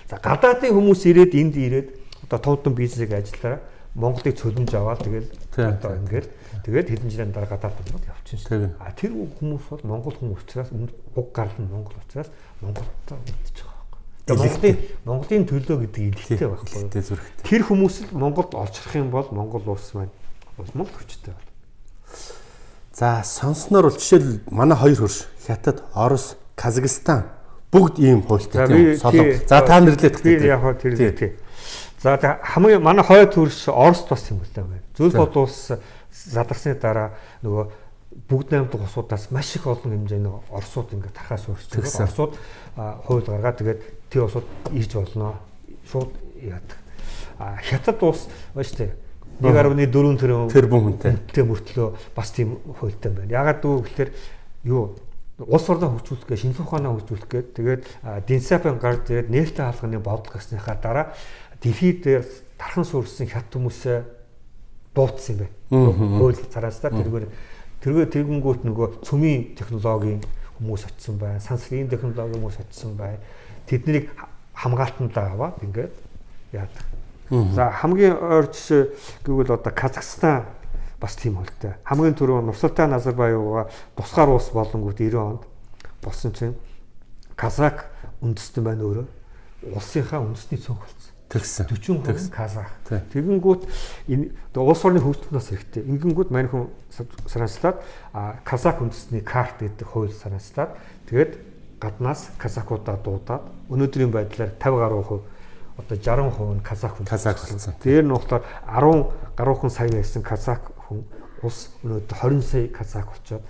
За гадаадын хүмүүс ирээд энд ирээд одоо том том бизнесийг ажиллаараа Монголыг цөлмж аваад тэгэл одоо ингээд тэгээд хэдэн жилийн дараа гадаад болоод явчихсан шүү. Тэр хүмүүс бол Монгол хүмүүс учраас уг гарал нь Монгол учраас Монголтой мэдчихэж байгаа. Монголын төлөө гэдэг илэрхтэй байхгүй. Тэр хүмүүс л Монголд олчрах юм бол Монгол улс маань улмал хүчтэй байна. За сонсноор бол жишээл манай хоёр хөрш Хятад, Орос, Казахстан бүгд ийм хуультай тийм солон. За та нэрлээд би яг тэр тийм. За хамгийн манай хойд хөрш Орос бас юм байна. Зөвл бод улс задарсны дараа нөгөө бүгд найрамдах улсуудаас маш их олон хэмжээний Оросууд ингээд тархаас өөрчлөж байгаа. Оросууд хууль гаргаад тэгээд тэр улсууд ирж болно. Шууд яадаг. Хятад улс ба штэ 1.4 тэрбум хүнтэй мөртлөө бас тийм хуультай байна. Ягаад гэвэл юу улс орноо хөгжүүлэх, шинжлэх ухаанаа хөгжүүлэх гээд тэгээд Дэн Сяопин гард ирээд нээлттэй хаалганы бодлого гарсныхаа дараа дэлхийд тархан суурьсан хят хүмүүсээ дуутсан юм байна. Хууль цараастаа тэргээр тэгэнгүүт нөгөө цөмийн технологийн хүмүүс очсон байна. Сансрын технологийн хүмүүс очсон байна. Тэднийг хамгаалтандаа аваад ингээд яадаг. За хамгийн ойр жишээ гэвэл одоо Казахстан бас тийм хөлтэй. Хамгийн түрүү Нурсултан Назарбаевга тусгаар улс болонгууд 90 онд болсон чинь Казак үндэстэн байна өөрөө. Улсынхаа үндэсний цонх болсон. Тэгсэн. 40% Казах. Тэгэнгүүт энэ улс орны хөгжлөнөөс хэрэгтэй. Ингэнгүүт мань хүн санаачлаад Казак үндэстний карт гэдэг хууль санаачлаад тэгээд гаднаас казакуудаа дуудаад өнөөдрийн байдлаар 50 гаруй хувь одоо 60% нь казак болсон. Тэр нь болохоор 10 гаруйхан сая байсан казак хүн улс өнөөдөр 20 сая казак болчиход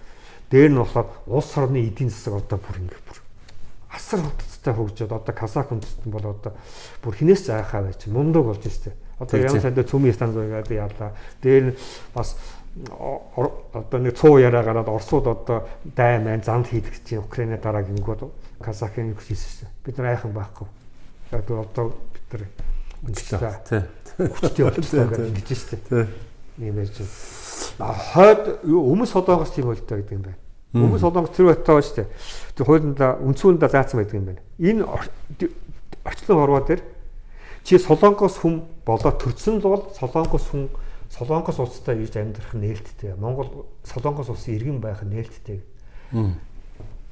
дээр нь болохоор улс орны эдийн засаг одоо бүр ингэ бүр асар хурдтай хөгжөөд одоо казак үндэстэн бол одоо бүр хинээс заахаа байж мундаг болж штэ. Одоо ямар санд цөмийн станц байгаад яалаа. Дээр нь бас одоо нэг цуу яриа гараад Оросууд одоо дайн маань замд хийдэг чинь Украины дараа гингүүд казакын хийсэн штэ. Бид нар айхан байхгүй. Яг одоо бид нар хүчтэй болчихсон гэж штэ. Ийм байж байна. Хойд өмнө Солонгос тийм байлтай гэдэг юм байна. Өмнө Солонгос тэр байтаа ба штэ. Тэр хуулиндаа үндсүүндээ заасан байдаг юм байна. Энэ орчлон орвоо дээр чи Солонгос хүн болоо төрсөн бол Солонгос улстай ирж амьдрах нээлттэй. Монгол Солонгос улсын иргэн байх нээлттэй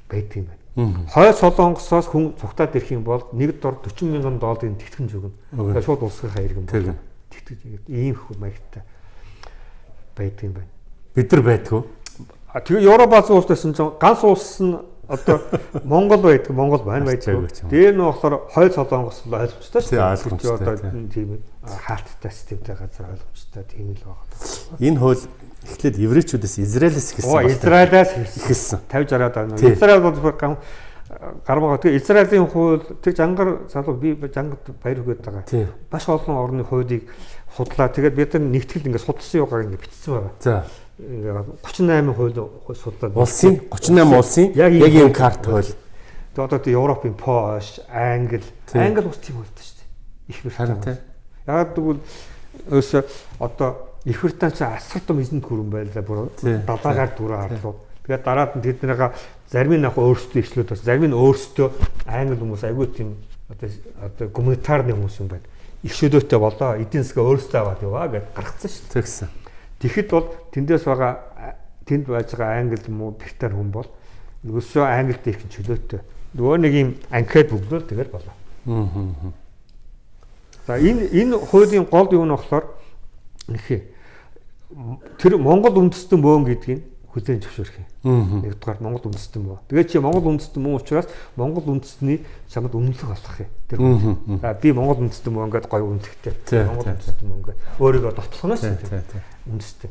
байдаг юм байна. Хойд Солонгосоос хүн цугтаад ирэх юм бол нэг дор $40,000 тэтгэмж өгнө. Тэгээд шууд улсынхаа иргэн болно. Тэтгэж ийм их маягтай байдаг юм байна. Бид нар байдгүй. Тэгээ Европ Азийн улс байсан чинь ганц улс нь одоо Монгол байдаг, Монгол байдгүй. Дээр нь болохоор хойд Солонгос л ойлгомжтой шүү дээ. Одоо тийм хаалттай системтэй газар ойлгомжтой тийм л байна. Энэ хууль эхлээд еврейчүүдээс Израилээс эхэлсэн. Израилаас эхэлсэн. 50-60-аад байна. Израиль бол гармаа. Тэгээ Израилийн хууль тэр жангар залуу би жангад баяр хөгээд байгаа. Маш олон орны хуулийг судлаа. Тэгээд бид нар нэгтгэл ингээд судалсан юугаар ингээд бичсэн байгаа. За 38 хууль судлаад улсын 38 улсын яг ийм карт хууль. Тэгээд одоо тийм Европын Польш, Англи улс тийм хуультай шүү дээ. Их харин яг тэгвэл өөсөө одоо Их Британь ч асар том эзэнт гүрэн байлаа бүр 70-аар дүрээ харлууд. Тэгээд дараад нь тэднийхээ зарим нь яг өөрсдөө ишлүүд бас зарим нь өөрсдөө англи хүмүүс айгүй тийм одоо гуманитарны хүмүүс юм байна. Их шөдөөтэй болоо эдийн засгаа өөрсдөө аваад яваа гэж гаргацсан шүү дээ. Тэгэхэд бол тэндээс байгаа тэнд байж байгаа англи муу британи хүн бол өсөө англид их чөлөөтэй. Нөгөө нэг юм анкет бүгдөө тэгэл болоо. За энэ хуулийн гол юу нь болохоор тэр Монгол үндэстэн мөн гэдгийг хүлээн зөвшөөрөх юм. Нэгдүгээр Монгол үндэстэн мөн. Тэгээд чи Монгол үндэстэн мөн учраас Монгол үндэстний чамд үнэлэх болох юм. Тэр хүн. За би Монгол үндэстэн мөн ингээд гоё үнэлэхтэй. Монгол үндэстэн мөн ингээд өөрийгөө дотлохноос үндэстэн.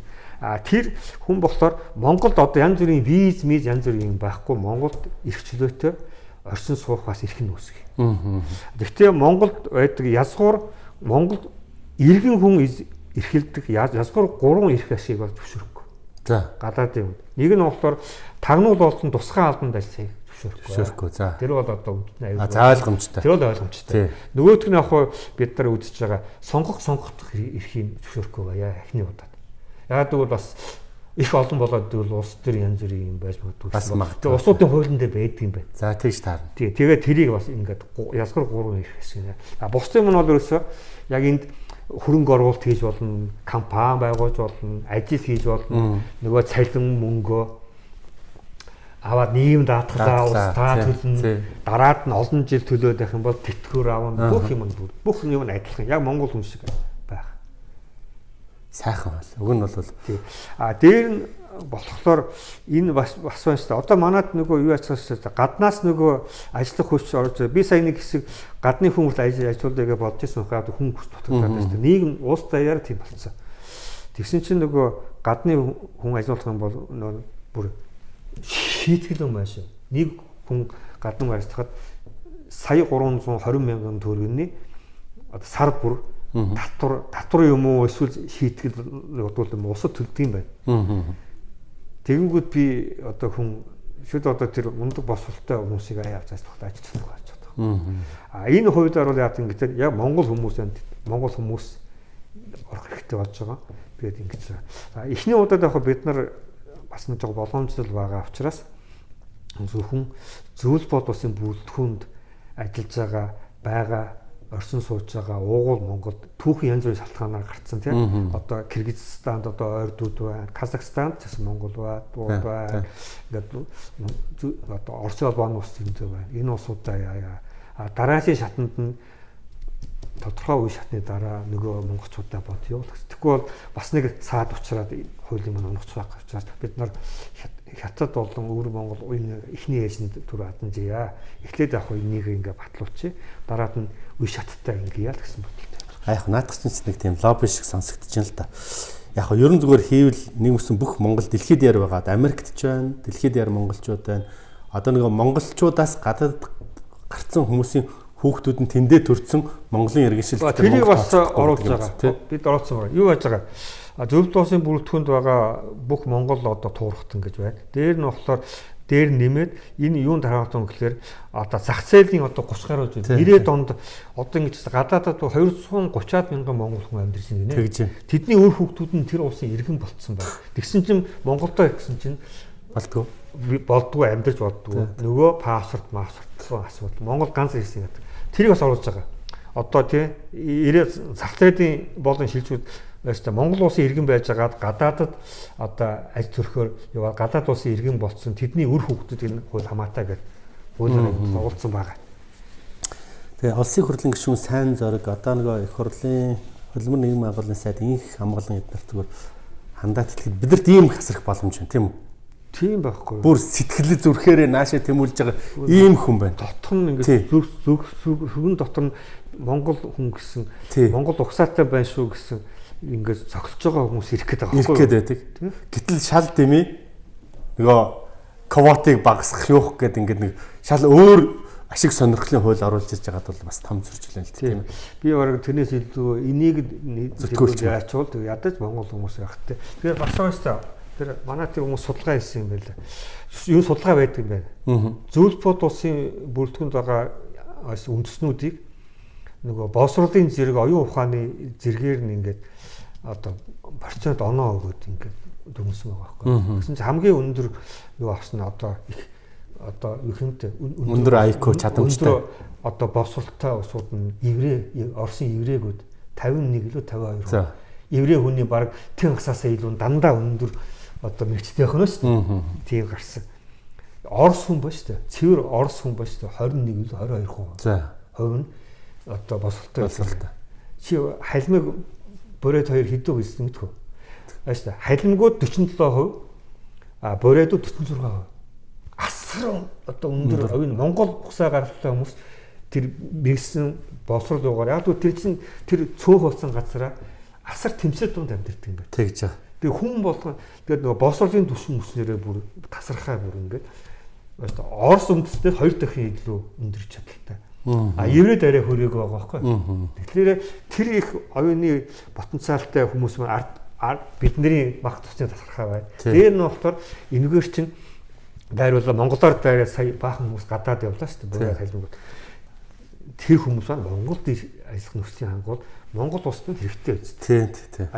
Тэр хүн болохоор Монголд одоо янз бүрийн виз янз бүрийн байхгүй Монголд ирэх чөлөөтэй орчин суух бас эрх нь үүсгэх. Гэхдээ Монголд байдаг язгуур Монголд иргэн хүн эрхэлдэг язгуур 3 эрх ашиг бол зөвшөөрөхгүй. За гадаадын үед. Нэг нь болохоор тагнуул болон тусгай албанд ажиллахыг зөвшөөрөхгүй. За. Тэр бол одоо аюул. За ойлгомжтой. Тэр бол ойлгомжтой. Нөгөөх нь яг бид нар үзэж байгаа сонгох эрхийг зөвшөөрөхгүй байгаа эхний удаад. Яг тэгвэл бас их олон болоод тэгвэл улс төр янз бүрийн юм байж магадгүй. Бас магадгүй. Улсуудын хуулинд байдаг юм байна. За тэгж таарна. Тэгээд тэрийг бас ингээд язгуур 3 эрх хэсэг. Бусдын юм нь бол ерөөсөө яг энд хөрөнгө оруулалт хийж болно, компани байгуулж болно, ажил хийж болно, нөгөө цалин мөнгөө аваад нийгэм даатгалаа улс таа төлнө. Дараад нь олон жил төлөөд байх юм бол тэтгэвэр аавна. Бүх юм нь адилхан. Яг Монгол хүн шиг байх. Сайхан бол. Уг нь бол дээр нь болохоор энэ бас байна шүү дээ. Одоо манад нөгөө юу ачаас гаднаас нөгөө ажиллах хүч орж би сая нэг хэсэг гадны хүн хүртэл ажиллаулъя гэж бодож байсан хаад хүн хүч дутагдаад байна шүү дээ. Нийгэм улс даяар тийм болсон. Тэгсэн чинь нөгөө гадны хүн ажиллах юм бол нөгөө бүр шийтгэл юм байна шүү. Нэг хүн гадны ажиллахад сая 320 мянган төгрөгийн одоо сар бүр татвар юм уу эсвэл шийтгэл бодвол юм усад төлдөг юм байна. Тэгэнгүүт би одоо хүн шүд одоо тэр мундаг босволтой хүмүүсийг авч ажиллах ажиллах гэж байна. Энэ хувьдаар бол яг ингэдэг яг Монгол хүмүүс орох хэрэгтэй болж байгаа. Тэгээд ингэж байгаа. Эхний удаад яг бид нар бас нэг жоо боломжтой байгаа учраас зөвхөн зөвл бод усын бүрэлдэхүүнд ажиллаж байгаа орсон сууж байгаа уугуул Монголд түүхэн янз бүрийн шалтгаанаар гарцсан тийм одоо Кыргызстанд одоо ойрдууд байна, Казахстанд ч гэсэн Монгол байна, ингээд одоо Орсын улбааны улс зүйнтэй байна. Энэ улсуудаа дараагийн шатанд нь тодорхой үе шатны дараа нөгөө монголчуудаа бодё. Тэгэхгүй бол бас нэг саад уучраад хуулийн маань унах байх учраас бид нар хятад болон өвөр Монгол энэ эхний ээлжинд түр хаднажээ. Эхлээд яг энийг ингээ батлуулчих. Дараад нь үе шаттай ингээ яа л гэсэн бодолтой. Яг наадах чинь нэг тийм лобби шиг сонсогдож байна л да. Яг ерөн зүгээр хийвэл нэг үсэн бүх Монгол дэлхийд яар байгаад Америкт ч байна, дэлхийд яар монголчууд байна. Одоо нэг монголчуудаас гадаад гарцсан хүмүүсийн хүүхдүүд нь тэндээ төрсэн Монголын иргэншил тэрийг бас оруулж байгаа. Бид оруулсан байгаа. Юу байж байгаа? Зөвлөлт улсын бүрэлдэхүүнд байгаа бүх Монгол одоо туурхтан гэж байна. Дээр нь болохоор дээр нэмээд энэ юунд харагдсан гэхээр одоо зах зээлийн одоо 30 гаруй зүйл 90-ад онд одоо ингэж гадаадад 230-аад мянган монгол хүн амьдарч байна гинэ. Тэдний үр хүүхдүүд нь тэр улсын иргэн болцсон байна. Тэгсэн чинь Монголдоо гэсэн чинь болдгоо амьдарч болдгоо. Нөгөө паспорт асуудал. Монгол ганц ирсэн гэдэг. Тэрийг бас оруулж байгаа. Одоо тий 90 зах зээлийн болон шилжүүд байштай Монгол улсын иргэн байж байгаад гадаадад одоо аль төрхөөр яваа гадаад улсын иргэн болцсон тэдний үр хүүхдүүд энэ хууль хамаатай гэж хуулиар оруулсан байгаа. Тэгээ улсын хурлын гишүүн сайн зориг одоо нэг их хурлын хөдөлмөр нийгмийн агуулгын сайд инх хамгаалан эднэр зүгээр хандаад хэлэхэд бидэрт ийм хасрах боломж байна тийм үү? Тийм байхгүй. Бүр сэтгэлээ зүрхээрээ наашаа тэмүүлж байгаа ийм хүн байна. Дотор нь ингээд зөвхөн дотор нь Монгол хүн гэсэн Монгол угсаатай байна шүү гэсэн ингээд цогцолж байгаа хүмүүс ирэх гээд байгаа. Ирэх гээд байдаг. Гэтэл шал дэмий нөгөө квотыг багасгах юух гээд ингээд нэг шал өөр ашиг сонирхлын хууль оруулж ирж байгаад бол бас том зөрчил байна л тийм ээ. Би бараг тэрнээс илүү энийг зөвлөж яачвал тэг ядаж Монгол хүмүүс байх те. Тэгэхээр бас өөртөө тэр манай тийм хүмүүс судалгаа хийсэн юм байна. Юу судалгаа байдаг юм байна. Зөвлөлт улсын бүрэлдэхүүнд байгаа үндэснүүдийг нөгөө боловсролын зэрэг оюун ухааны зэргээр нь ингээд одоо процент оноо өгөөд ингээд дүнсэн байгаа байхгүй. Гэсэн чинь хамгийн өндөр юу авсан нь одоо их одоо ихэнтэй өндөр IQ чадамжтай одоо боловсролтой улсууд нь Орсын еврейгүүд 51 илүү 52%. Еврей хүний баг тэн хасаасаа илүү дандаа өндөр одоо мэгчтэй байх нь шүү дээ. Тийм гарсан. Орос хүн ба шүү дээ. Цэвэр Орос хүн ба шүү дээ. 21 22%. За. Хувь нь одоо босолтой. Чи халимыг борээд 2 хэдэн хэлсэн мэдгүй. Ааш та халимгууд 47%, борээдууд 46%. Асар одоо өндөр хувь нь Монгол ухсаа гаргалтай хүмүүс тэр мэгсэн боловсрол руугаар яг тэр чинь тэр цөөх болсон газараа асар тэмцэл дунд амьдэрдэг юм байна. Тэгж байгаа. Тэгээ хүн болгоо тэгээд нөгөө боловсролын түвшин мөснөрөө бүр тасархаа бүр ингээд Орос үндэстэй 2 дахин илүү өндөрч чадaltaй. Еврейд арай хөрөөгөө байгаа байхгүй. Тэгэхээр тэр их оюуны потенциалтай хүмүүс маань бидний мах тусны тасархаа байна. Дээр нь болохоор энэгээр чинь дайруулаа Монголоор дайраа сая баахан хүмүүс гадаад явлаа шүү дээ. Бүрээ халимгууд. Тэр хүмүүс маань Монголд ажиллах нөхцөлийн хангууд Монгол улсад хэрэгтэй биз. Тийм.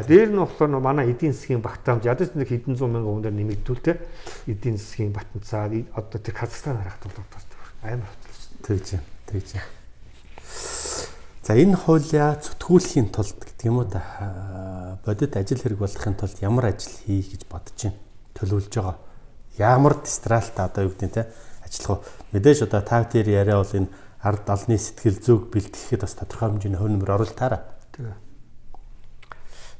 Дээр нь болохоор манай эдийн засгийн багтаамж ядаж нэг хэдэн зуун мянган хүнээр нэмэгдүүлтэй эдийн засгийн потенциал одоо тэр Казахстан харахад бол амар хөтлөж. Тэгж. За энэ хуулиа зүтгүүлэхийн тулд гэдэг юм уу да бодит ажил хэрэг болохын тулд ямар ажил хийх гэж бодож байна? Төлөвлөж байгаа. Ямар дистралта одоо юу гэдэг нь те ажиллах вэ? Мэдээж одоо та тэр яриа бол энэ ард алны сэтгэл зүг бэлтгэхэд бас тодорхой хэмжээний хувь нэмэр оруултаараа.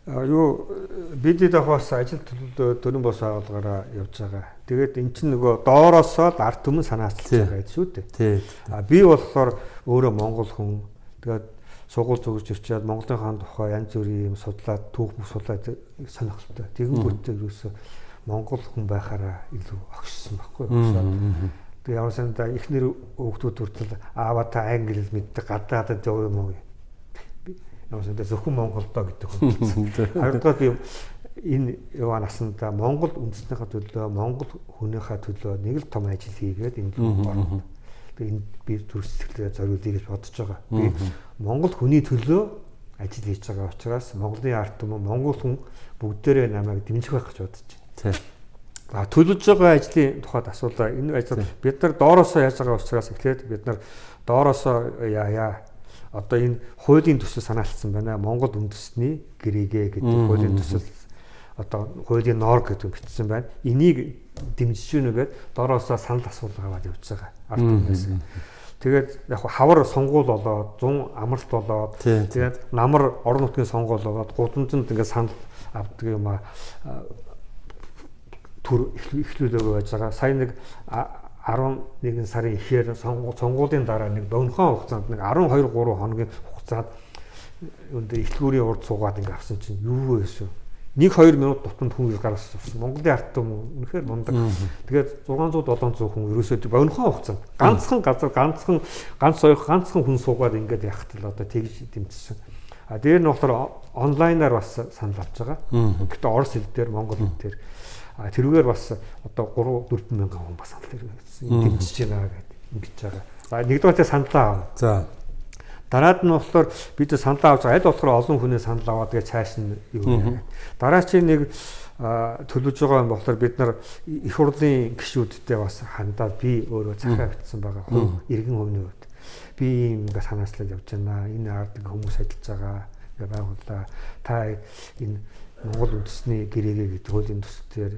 Юу бидэд авахаас ажил төлөвлөлөө дөрвөн бос агуулгаараа явж байгаа. Тэгээд эн чинь нөгөө доороосоо л ард түмэн санаачилж байгаа шүү дээ. Би болохоор өөрөө монгол хүн. Тэгээд сургууль зөвж ирчээд Монголынхаа тухай янз бүрийн юм судлаад түүх мөх судлаад сонирхолтой. Тэгэнгүүтээ юусоо монгол хүн байхаараа илүү огшсон байхгүй юу? Тэгээд ямар санда ихнэр хүүхдүүд хүртэл аава та англи хэл мэддэг гадаадад яв юм уу? Ямар санда зөвхөн Монголдоо гэдэг хүн. Хоёрдугаар би энэ яваа насандаа Монгол үндэснийхээ төлөө, Монгол хүнийхээ төлөө нэг л том ажил хийгээд энэ орно. Тэгээд энэ би төр сэтгэлээ зориулъя гэж бодож байгаа. Би Монгол хүний төлөө ажил хийж байгаа учраас Монголын ард түмэн Монгол хүн бүгдээрээ намайг дэмжих байх гэж бодож байна. Төлөвлөж байгаа ажлын тухайд асуулаа. Энэ ажил бид нар доороосоо яаж байгаа учраас эхлээд бид нар доороосоо яая одоо энэ хуулийн төсөл санаалцсан байна. Монгол үндэсний гэрээгээ гэдэг хуулийн төсөл одоо хуулийн норм гэдэг бичсэн байна. Энийг дэмжиж өгнөгээд доороосоо санал асуулга аваад явж байгаа. Ард түмнээс. Тэгээд яг хавар сонгуул болоод 100 амралт болоод тэгээд намар орон нутгийн сонгуул болоод гудамжинд ингээд санал авдаг юм аа төр эхлүүлээгүй байж байгаа. Сая нэг 11 сарын ихээр сонгуулийн дараа нэг богинохон хугацаанд нэг 12 3 хоногийн хугацаанд өндөр эхлүүрийн урд суугаад ингээ авсан чинь юу вэ? 1-2 минут тутамд хүн гаргаж авсан. Монголын ард түмэн үнэхээр мундаг. Тэгээд 600-700 хүн ерөөсөө богинохон хугацаанд ганцхан газар ганцхан хүн суугаад ингээд яхад л одоо тэгж дэмжсэн. Дээр нь болохоор онлайнаар бас санал авч байгаа. Гэхдээ орос хэл дээр, монгол хэл дээр тэрүүгээр бас одоо 3-4 мянган хүн бас санал дэмжиж байна гэдэг ингэж байгаа. За нэгдүгээртээ саналаа аваа. За дараад нь болохоор бид саналаа авч аль болохоор олон хүний санал аваад тэгээ цааш нь юу вэ? Дараа чинь нэг төлөвж байгаа юм болохоор бид нар их хурлын гишүүдтэй бас хандаад би өөрөө захиа бичсэн байгаа. Иргэн хувийн хувьд би ингээ санаачлаад явж байна. Энэ ард хүмүүс ажиллаж байгаа байгууллаа. Та энэ Монгол үндэсний гэрээгээ гэдэг хуулийн төслөөр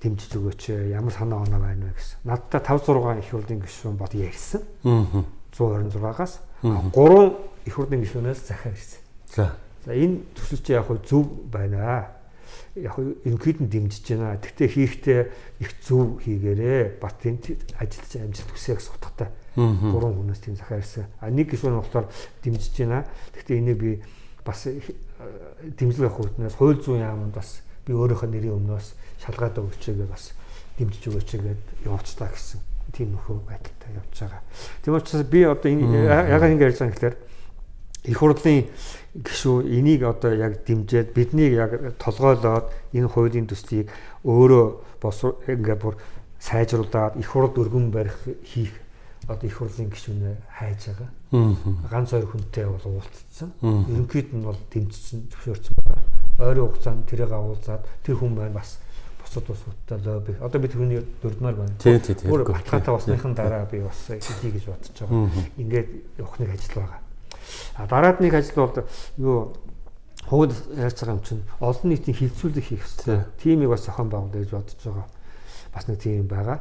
дэмжиж өгөөч. Ямар санаа оноо байна вэ гэсэн. Надтай 5-6 их хурлын гишүүн бод ярьсан. 126-аас 3 их хурлын гишүүнээс захиа ирсэн. За энэ төсөл чи яг зөв байна. Яг ерөнхийд нь дэмжиж байна. Гэхдээ хийхдээ их зөв хийгээрээ бат энэ ажиллаж амжилт хүсье гэсэн утгатай. 3 хүнээс тийм захиа ирсэн. Нэг гишүүн болохоор дэмжиж байна. Гэхдээ энийг би бас дэмжлэг авах хүнээс хууль зүйн яамд бас би өөрийнхөө нэрийн өмнөөс шалгаад өгчээгээ бас дэмжиж өгөөч гэдээ явуулцлаа гэсэн тийм нөхөө байдалтай явж байгаа. Тийм учраас би одоо энэ ягаад ингэ ярьж байгаа юм гэхээр их хурлын гишүү энийг одоо яг дэмжиж биднийг яг толгойлоод энэ хуулийн төслийг өөрөө бос ингээ бүр сайжруулад их хурд өргөн барих хийх одоо их хурлын гишүүнээ хайж байгаа. Ганц хоёр хүнтэй бол уулзсан. Ерөнхийд нь бол дэмжсэн, зөвшөөрсөн байна. Ойрын хугацаанд тэрийг агуулзаад тэр хүн байна бас бусад улсуудтай лобби. Одоо бид хүний дурдмаар байна. Өөр баталгаатай болсныхан дараа би бас хийе гэж бодож байгаа. Ингээд явах нэг ажил байгаа. Дараад нэг ажил бол юу хууль яаж байгаа юм чинь олон нийтийн хилцүүлэг хийх хэрэгтэй. Тимийг бас зохион байгуулалт гэж бодож байгаа. Бас нэг тийм байгаа.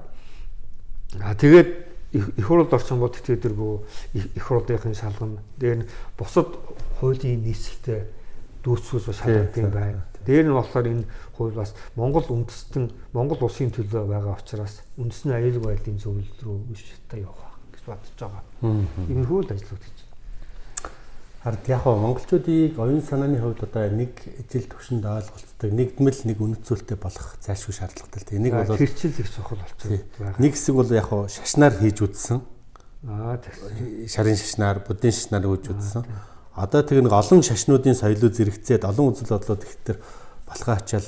Тэгээд их хурл орчин бол тэтгэдэргүй их хурлынхын шалгана. Дээр нь бусад хуулийн нийслэлтэй дүүцгүүс шалгадаг юм байна. Дээр нь болохоор энэ хууль бас Монгол улсын төлөө байгаа учраас үндэсний аюулгүй байдлын зөвлөл рүү өшөлтөй явах гэж бодож байгаа. Иймэрхүү л ажлууд хийж. Харин яг хоо монголчуудыг оюун санааны хувьд одоо нэг ижил төвшөнд ойлголцдог нэгдмэл нэг үнэт зүйлтэй болох зайлшгүй шаардлагатай л тийм. Нэг бол хэрчил их чухал болчихсон байгаа. Нэг хэсэг бол яг хоо шашнаар хийж үзсэн. Тэгсэн. Шарын шашнаар, будын шашнаар хийж үзсэн. Одоо тэг нэг олон шашнуудын соёлоо зэрэгцээд олон үзэл бодлоод ихтер болохоо ачаал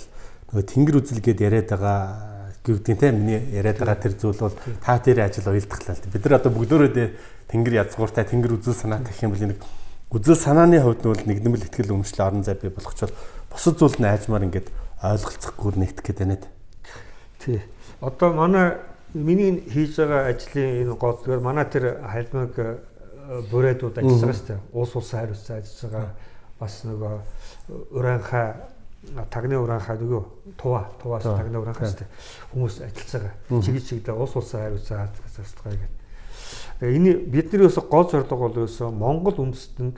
нөгөө тэнгэр үзэлгээд яриад байгаа гэдэг тийм миний яриад байгаа тэр зүйл бол та тэр ажил уялдахлаа. Бид нар одоо бүгдөө тэнгэр язгууртай тэнгэр үзэл санаатай гэх юм бол нэг үзэл санааны хувьд нь бол нэгдмэл ихтгэл өмчлө орон зай бий болохчвол бусад зүйлд нь айжмаар ингээд ойлголцохгүй нэгдэх гээд байна. Тий. Одоо миний хийж байгаа ажлын энэ гол зүгээр манай тэр хайлмаг бүрээдүүд ажиллаж байгаа шүү дээ. Уус улсын хариуцсан ажиллаж байгаа бас нөгөө уранхай тагны уранхай нөгөө туваас тагны уранхай шүү дээ. Хүмүүс ажиллаж байгаа. Чиглэлдээ уус улсын хариуцсан ажиллаж байгаа гэдэг. Энэ бидний өсө гол зорилго бол өсө Монгол үндэстэн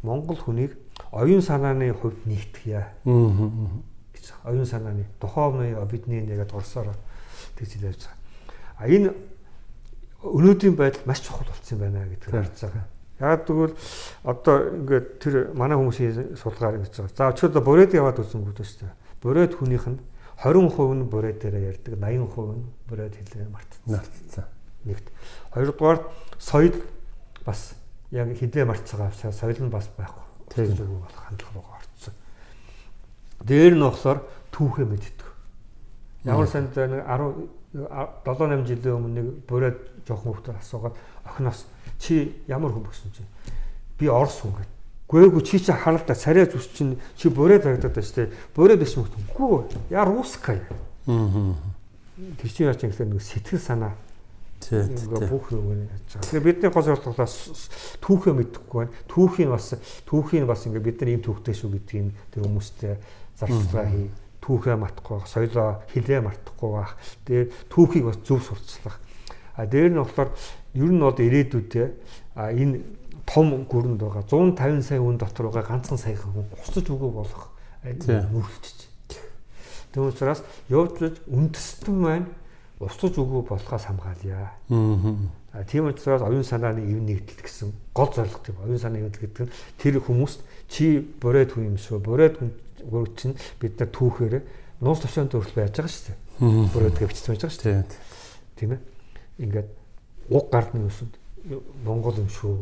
Монгол хүнийг оюун санааны хувьд нэгтгэе. гэж. Оюун санааны духовны бидний нэгэд орсоор тэгж хэлж байгаа. Энэ өнөөдрийн байдал маш чухал болсон байна гэдгийг харж байгаа. Яг тэгвэл одоо ингээд тэр манай хүмүүсийн судалгаар ингэж байгаа. За өчигдөр бүрээд яваад үзсэнгүүд шүү дээ. Бүрээд хүнийх нь 20% нь бүрээд дээр ярьдаг, 80% нь бүрээд хэлээ мартцсан. Нэгт. Хоёрдугаар соёл бас яг хідээ марцгаа соёл нь бас байхгүй. Тэгж болох хандлага руу орцсон. Дээр нь болохоор түүхээ мэддэг. Ямар санд нэг 7-8 жилийн өмнө нэг бүрээд жоохон хүүхдүүд асуугаад охиноос чи ямар хүн гэсэн чинь би орс хүн гэдэг. Гээгүй чи харалтаа царай зүс чинь чи бүрээд харагдаад байна шүү дээ. Бүрээд биш мөхт. Үгүй яа русская. Тэр чи яаж юм гэхээр нэг сэтгэл санаа бүх юм яаж байгаа. Тэгэхээр бидний гол зорилгоос түүхээ мэдхгүй байна. Түүхийн бас ингээд бид нар ийм түүхтэй шүү гэдгийг тэр хүмүүстэй зарчилгаа хий. Түүхээ мартахгүй, соёлоо хилээ мартахгүй байх. Тэгээ түүхийг бас зөв сурталчлах. Дээр нь болохоор ер нь бол ирээдүйдээ энэ том гүрэнд байгаа 150 сая хүн дотор байгаа ганцхан саяхан хүн гусдаж өгөө болох нүүрчиж. Тэгм учраас явж үндэстэн маань устж өгөө болохоос хамгаалъя. Тийм учраас оюун санааны эв нэгдэл гэсэн гол зорилго тийм. Оюун санааны эв нэгдэл гэдэг нь тэр хүмүүст чи бүрээд хүн юм шүү. Бүрээд хүн чинь бид нар түүхээр нуус төвшөнд төрөл байж байгаа шүү дээ. Бүрээд гэвчсэн байж байгаа шүү дээ. Тийм ээ. Ингээд уг гардны өсөнд Монгол юм шүү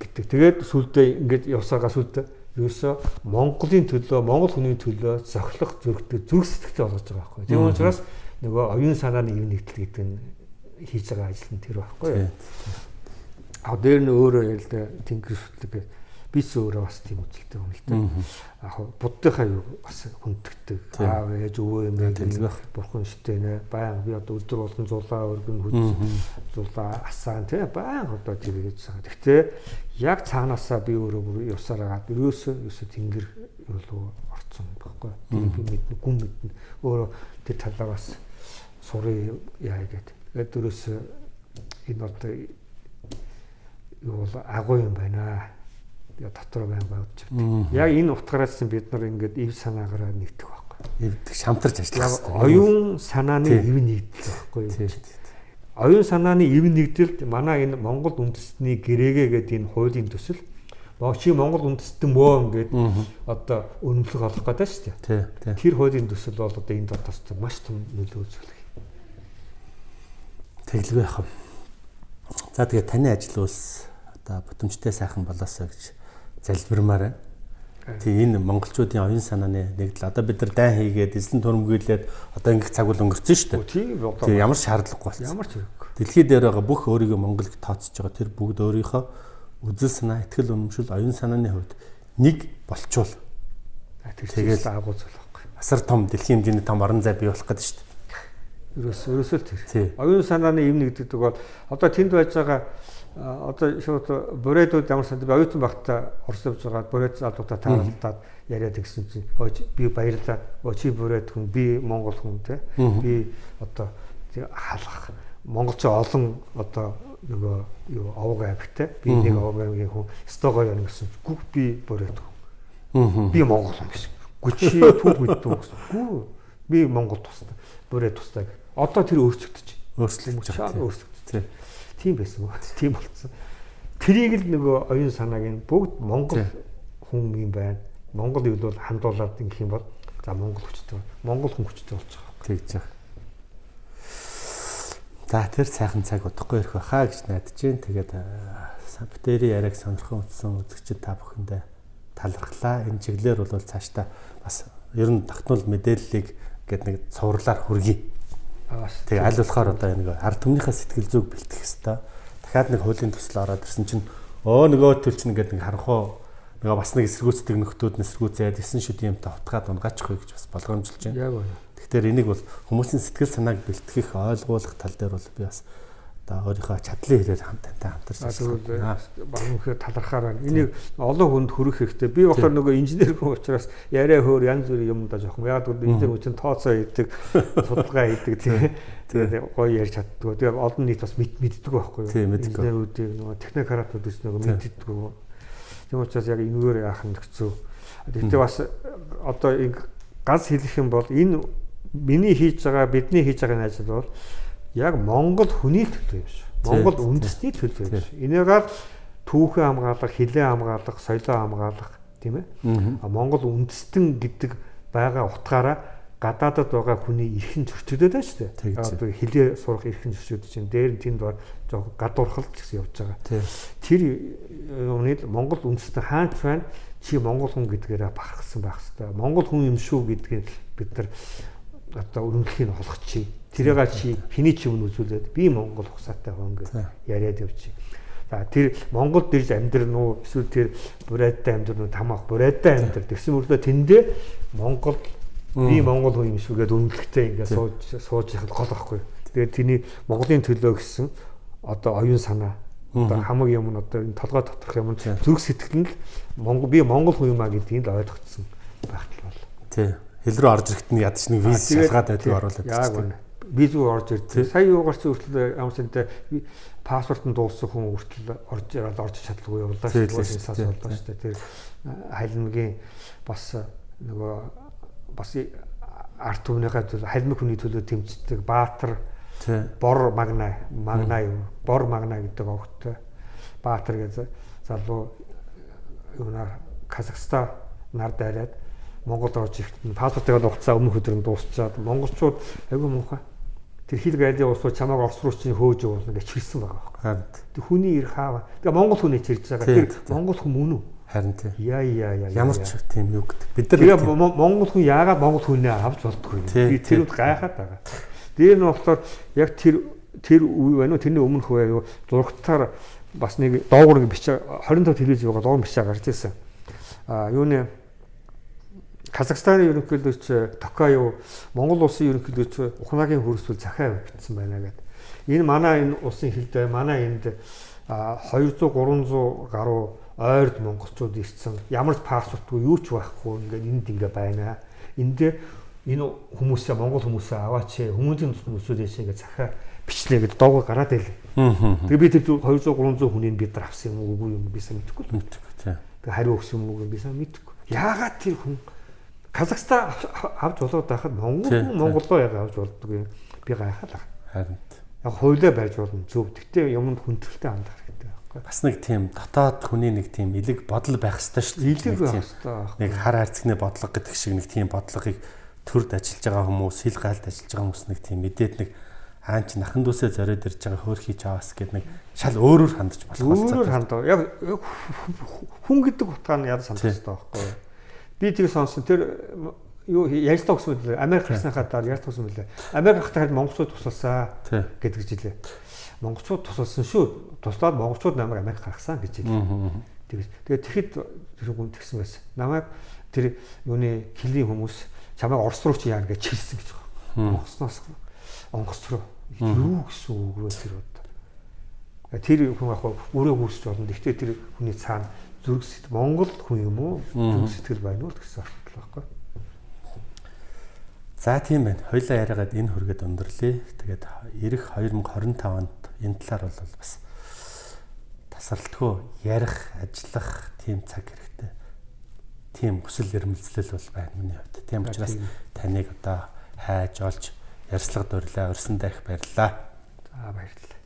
гэдэг. Тэгээд сүлдээ ингээд явсаага сүлдээ ерөөсөө Монголын төлөө, Монгол хүний төлөө зохилох зөрөгтэй зүрх сэтгэлтэй болгож байгаа байхгүй. Тийм учраас нөгөө оюун санааны эв нэгдэл гэдэг нь хийж байгаа ажил нь тэр байхгүй. Дээр нь өөрөө ярилда тэнгэр шүтлэг бис өөрөө бас тийм үзэлтэй юм л дээ. Яг буддынхаа юу бас хүндэгдэг. Аав ээж өвөө эмээ бурхан штэй нэ. Баян би одоо өдөр болгон зулаа өргөн хүч зулаа асаан тий баян одоо тэр гэж байгаа. Гэхдээ яг цаанаасаа би өөрөө бүр явсаар агаад ерөөсөө тэнгэр рүү орцсон байхгүй. Тэр би мэднэ гүн мэднэ. Өөрөө тэр талаа бас сурыг яа гэдэг. Тэгээд ерөөсөө энэ одоо юу агуу юм байна. Дотор байн бодож байна. Яг энэ утгаараас бид нар ингээд эв санаагаараа нэгдэх байхгүй. Эвдэх шамтарч ажиллах хэрэгтэй. Оюун санааны эв нэгдэл байхгүй юу? Оюун санааны эв нэгдэлд манай энэ Монгол үндэстний гэрээгээ гэдэг энэ хуулийн төсөл чи Монгол үндэстэн мөө ингээд одоо өнөмлөх олох гэдэг шүү дээ. Тэр хуулийн төсөл бол одоо энэ дотоос маш том нөлөө үзүүлэх. Тэглэв яах вэ? За тэгээ таны ажил ус одоо бүтэмжтэй сайхан болоосоо гэж залбирмаар байна. Тэгээ энэ монголчуудын оюун санааны нэгдэл одоо бид нар дайн хийгээд эзлэн турмгийлээд одоо ингэх цаг бол өнгөрцөн шүү дээ. Тэгээ ямар ч шаардлагагүй болсон. Ямар ч хэрэггүй. Дэлхийд дээр байгаа бүх өөрийгөө Монголд тооцож байгаа тэр бүгд өөрийнхөө үзэл санаа, итгэл үнэмшил, оюун санааны хувьд нэг болчвол тэгээд агуу зүйл байхгүй. Асар том дэлхийн хэмжээний том орон зай бий болох гэдэг шүү дээ. Ерөөсөө тэр. Оюун санааны эв нэгддэг бол одоо тэнд байж байгаа одоо шууд бүрээдүүд ямар санд оюутан багтаа Орос явж байгаа бүрээд залуутаа таалагдаад яриад гэсэн чинь би баярлаа. Чи бүрээд хүн би Монгол хүн те. Би одоо халах монголч олон одоо нөгөө юу овог аймагтай би нэг овог аймгийн хүн стогоо яна гэсэн гүг би бүрээд хүн. Би Монгол хүн гэсэн. Гүчи түүхүйдэн гэсэн. Гүү би Монгол тустай. Бүрээд тустай. Одоо тэр өөрчлөгдөж өөрчлөгдөж. Тийм байсан уу? Тийм болсон. Тэрийг л нөгөө оюун санааг нь бүгд Монгол хүн юм байна. Монгол юу бол хандуулаад ингэх юм бол за Монгол хүчтэй. Монгол хүн хүчтэй болж байгаа. Тэгж байгаа. За тэр сайхан цаг удахгүй ирэх байхаа гэж найдаж байна. Тэгээд Самбтери яриаг сонирхон үзсэн үзэгчид та бүхэндээ талархлаа. Энэ чиглэлээр бол цаашдаа бас ер нь тогтмол мэдээллийг гээд нэг цувралаар хүргэе. Тэгээ аль болохоор одоо нэг ард түмнийхээ сэтгэл зүг бэлтгэх хэвээр. Дахиад нэг хуулийн төсөл ороод ирсэн чинь нөгөө төлч нэгээд нэг харанхуу нөгөө бас нэг эсэргүүцдэг нөхдүүд эсэргүүцээд 9 шүдийн юмтай утгаад унгаачихгүй гэж бас болгоомжилж байна. Яг байна. Тэгэхээр энийг бол хүмүүсийн сэтгэл санааг бэлтгэх, ойлгуулах тал дээр бол би бас одоо өөрийнхөө чадлын хэрээр хамтантай хамтарч ажиллана. Багнхээр талархаар байна. Энийг олон хүнд хүргэх хэрэгтэй. Би болохоор нөгөө инженер хүн учраас яриа хөөр янз бүрийн юмдаа жоохон. Яг л инженер хүн чинь тооцоо хийдэг, судалгаа хийдэг тийм. Тэгээд гоё ярьж чаддгүй. Тэгээд олон нийт бас мэддэг байхгүй юу? Инженерүүдийг нөгөө технократууд гэж нөгөө мэддэг. Тийм учраас яг энэгээр яах нь хэцүү. Тэгтээ бас одоо ганц хэлэх юм бол энэ миний хийж байгаа, бидний хийж байгаа ажил бол яг Монгол хүний төлөө юм шүү. Монгол үндэсний төлөө юм шүү. Энийгээр түүхээ хамгаалах, хэлээ хамгаалах, соёлоо хамгаалах тийм ээ. Монгол үндэстэн гэдэг байгаа утгаараа гадаадад байгаа хүний эрхэн зөрчигдөд байна шүү дээ. Одоо хэлээ сурах эрхэн зөрчигдөж чинь дээр нь тэнд бол жоо гадуурхалт гэсэн явж байгаа. Тэр өмнөд Монгол үндэстэн хаач байна? Чи Монгол хүн гэдгээрээ бахархсан байх хэвээр. Монгол хүн юм шүү гэдгийг бид нар одоо өрнөлтийг олох чи. Тэрийг чи хэний ч юм үзүүлээд би Монгол ухсаатай хүн гэж яриад явчих. За тэр Монголд ирж амьдрын уу эсвэл тэр бурайдтай амьдрын уу тамаах бурайдтай амьдрал тэгсэн мөрдөө тэндээ Монгол би Монгол хүн юм шүү гэдээ өрнөлттэй ингээд сууж яхад гол байхгүй. Тэгээд тэрний Монголын төлөө гэсэн одоо оюун санаа одоо хамаг юм нь одоо энэ толгой доторх юм нь зүрх сэтгэл нь би Монгол хүн юм а гэдгийг л ойлгоцсон багтал бол. Тий. Хэл рүү орж ирэхэд нь ядч нэг виз шалгаад байдаг оруулаад байна. Виз рүү орж ирдэг. Сая юугаар ч хүртэл ямар сэнтэй паспорт нь дууссан хүн хүртэл орж чадлагүй явуулаа шүү дээ. Сас боллоо шүү дээ. Тэр хайлмгийн бас нөгөө бас арт түмнийхээ төлөө хайлмиг хүний төлөө тэмцдэг Баатар бор магна гэдэг огттой Баатар гэж залуу юунаар Казахстан нар дайраад Монголд орж ирэхэд паспортыг хугацаа өмнөх өдөр нь дуусчаад монголчууд айгүй муухай тэр хил гайлын уусуу чамайг Орос руу чинь хөөж явуулна гэж хэлсэн байгаа байхгүй. Тэг хүний ир хаава. Тэгээ монгол хүнээ чирж байгаа. Тэр монгол хүн мөн үү? Харин тийм. Яа. Ямар ч тийм юу гэдэг. Бид нар тэгээ монгол хүн яагаад монгол хүнээ авч болдгоо юм. Би тэрүүд гайхаад байгаа. Дээр нь болохоор яг тэр үе байна уу? Тэрний өмнөх үе юу? Зургатаар бас нэг доогуур бичээ 25 телевиз байгаа доогуур бичээ гарч ирсэн. Юуны Казахстаны ерөнхийлөгч Токаев Монгол улсын ерөнхийлөгч Ухнагийн хөрсвөл захиа бичсэн байна гэдэг. Энэ манай энэ улсын хэлдэ манай энд 200 300 гаруй ойрд монголчууд ирсэн. Ямар ч паспортгүй юу ч байхгүй ингээд энд ингээ байна. Энд энэ хүмүүсээ монгол хүмүүсээ аваач хүмүүсийн хүмүүсүүдээс ингээ захиа бичлээ гэдэг доогоо гараад байлаа. Тэгээ би тэр 200 300 хүнийг бид нар авсан юм уу үгүй юм би сайн мэдэхгүй. Тэгээ хариу өгсөн юм уу би сайн мэдэхгүй. Яагаад тэр хүн Казахстан авч болоод байхад Монголоо яг авч болдог юм. Би гайхаад байгаа. Харин. Яг хуулиа барьж болно зөв. Гэтэ юмд хүндэлтэй хандах хэрэгтэй байхгүй. Бас нэг тийм дотоод хүний нэг тийм элэг бодол байх ёстой шүү дээ. Элэг байх ёстой. Нэг хар хайрцагны бодлого гэдэг шиг нэг тийм бодлогыг төрд ажиллаж байгаа хүмүүс, хил гайлд ажиллаж байгаа хүмүүс нэг тийм мэдээд нэг хаан ч нахан дүүсээ зориод ирж байгаа хөөрхий чаваас гэдэг нэг шал өөрөөр хандаж болох болцоо. Өөрөөр хандаа. Яг хүн гэдэг утгаар нь яд санах хэрэгтэй байхгүй. Би тийг сонсон тэр юу ярьж тогсон мөлий Америк гарсныхаа дараа ярьж тогсон мөлий Америк хахад монголчууд тусалсан гэдэг жилээ. Монголчууд тусалсан шүү. Туслаад монголчууд намайг Америк гаргасан гэж хэлээ. Тэгээд тэгэхэд тэр хүн тэгсэн байсан. Намайг тэр юуны хилийн хүмүүс чамайг Орос руу чи яана гэж хэлсэн гэж байна. Монгосноос онгоц руу юу гэсэн үг вэ тэр удаа. Тэр хүн яг өөрөө хүсч болно. Гэхдээ тэр хүний цаана зүрх сэтгэл Монгол хүн юм уу? Зүрх сэтгэл байна уу гэсэн асуудал байхгүй. За тийм байна. Хоёлаа яриагаад энэ хүргээд өндөрлөе. Тэгээд ирэх 2025 онд энэ талаар бол бас тасралтгүй ярих, ажиллах тийм цаг хэрэгтэй. Тийм хүсэл эрмэлзлэл бол байна миний хувьд. Тийм учраас таныг одоо хайж олж ярьцлага дурлаа, урьсан дайх баярлалаа. За баярлалаа.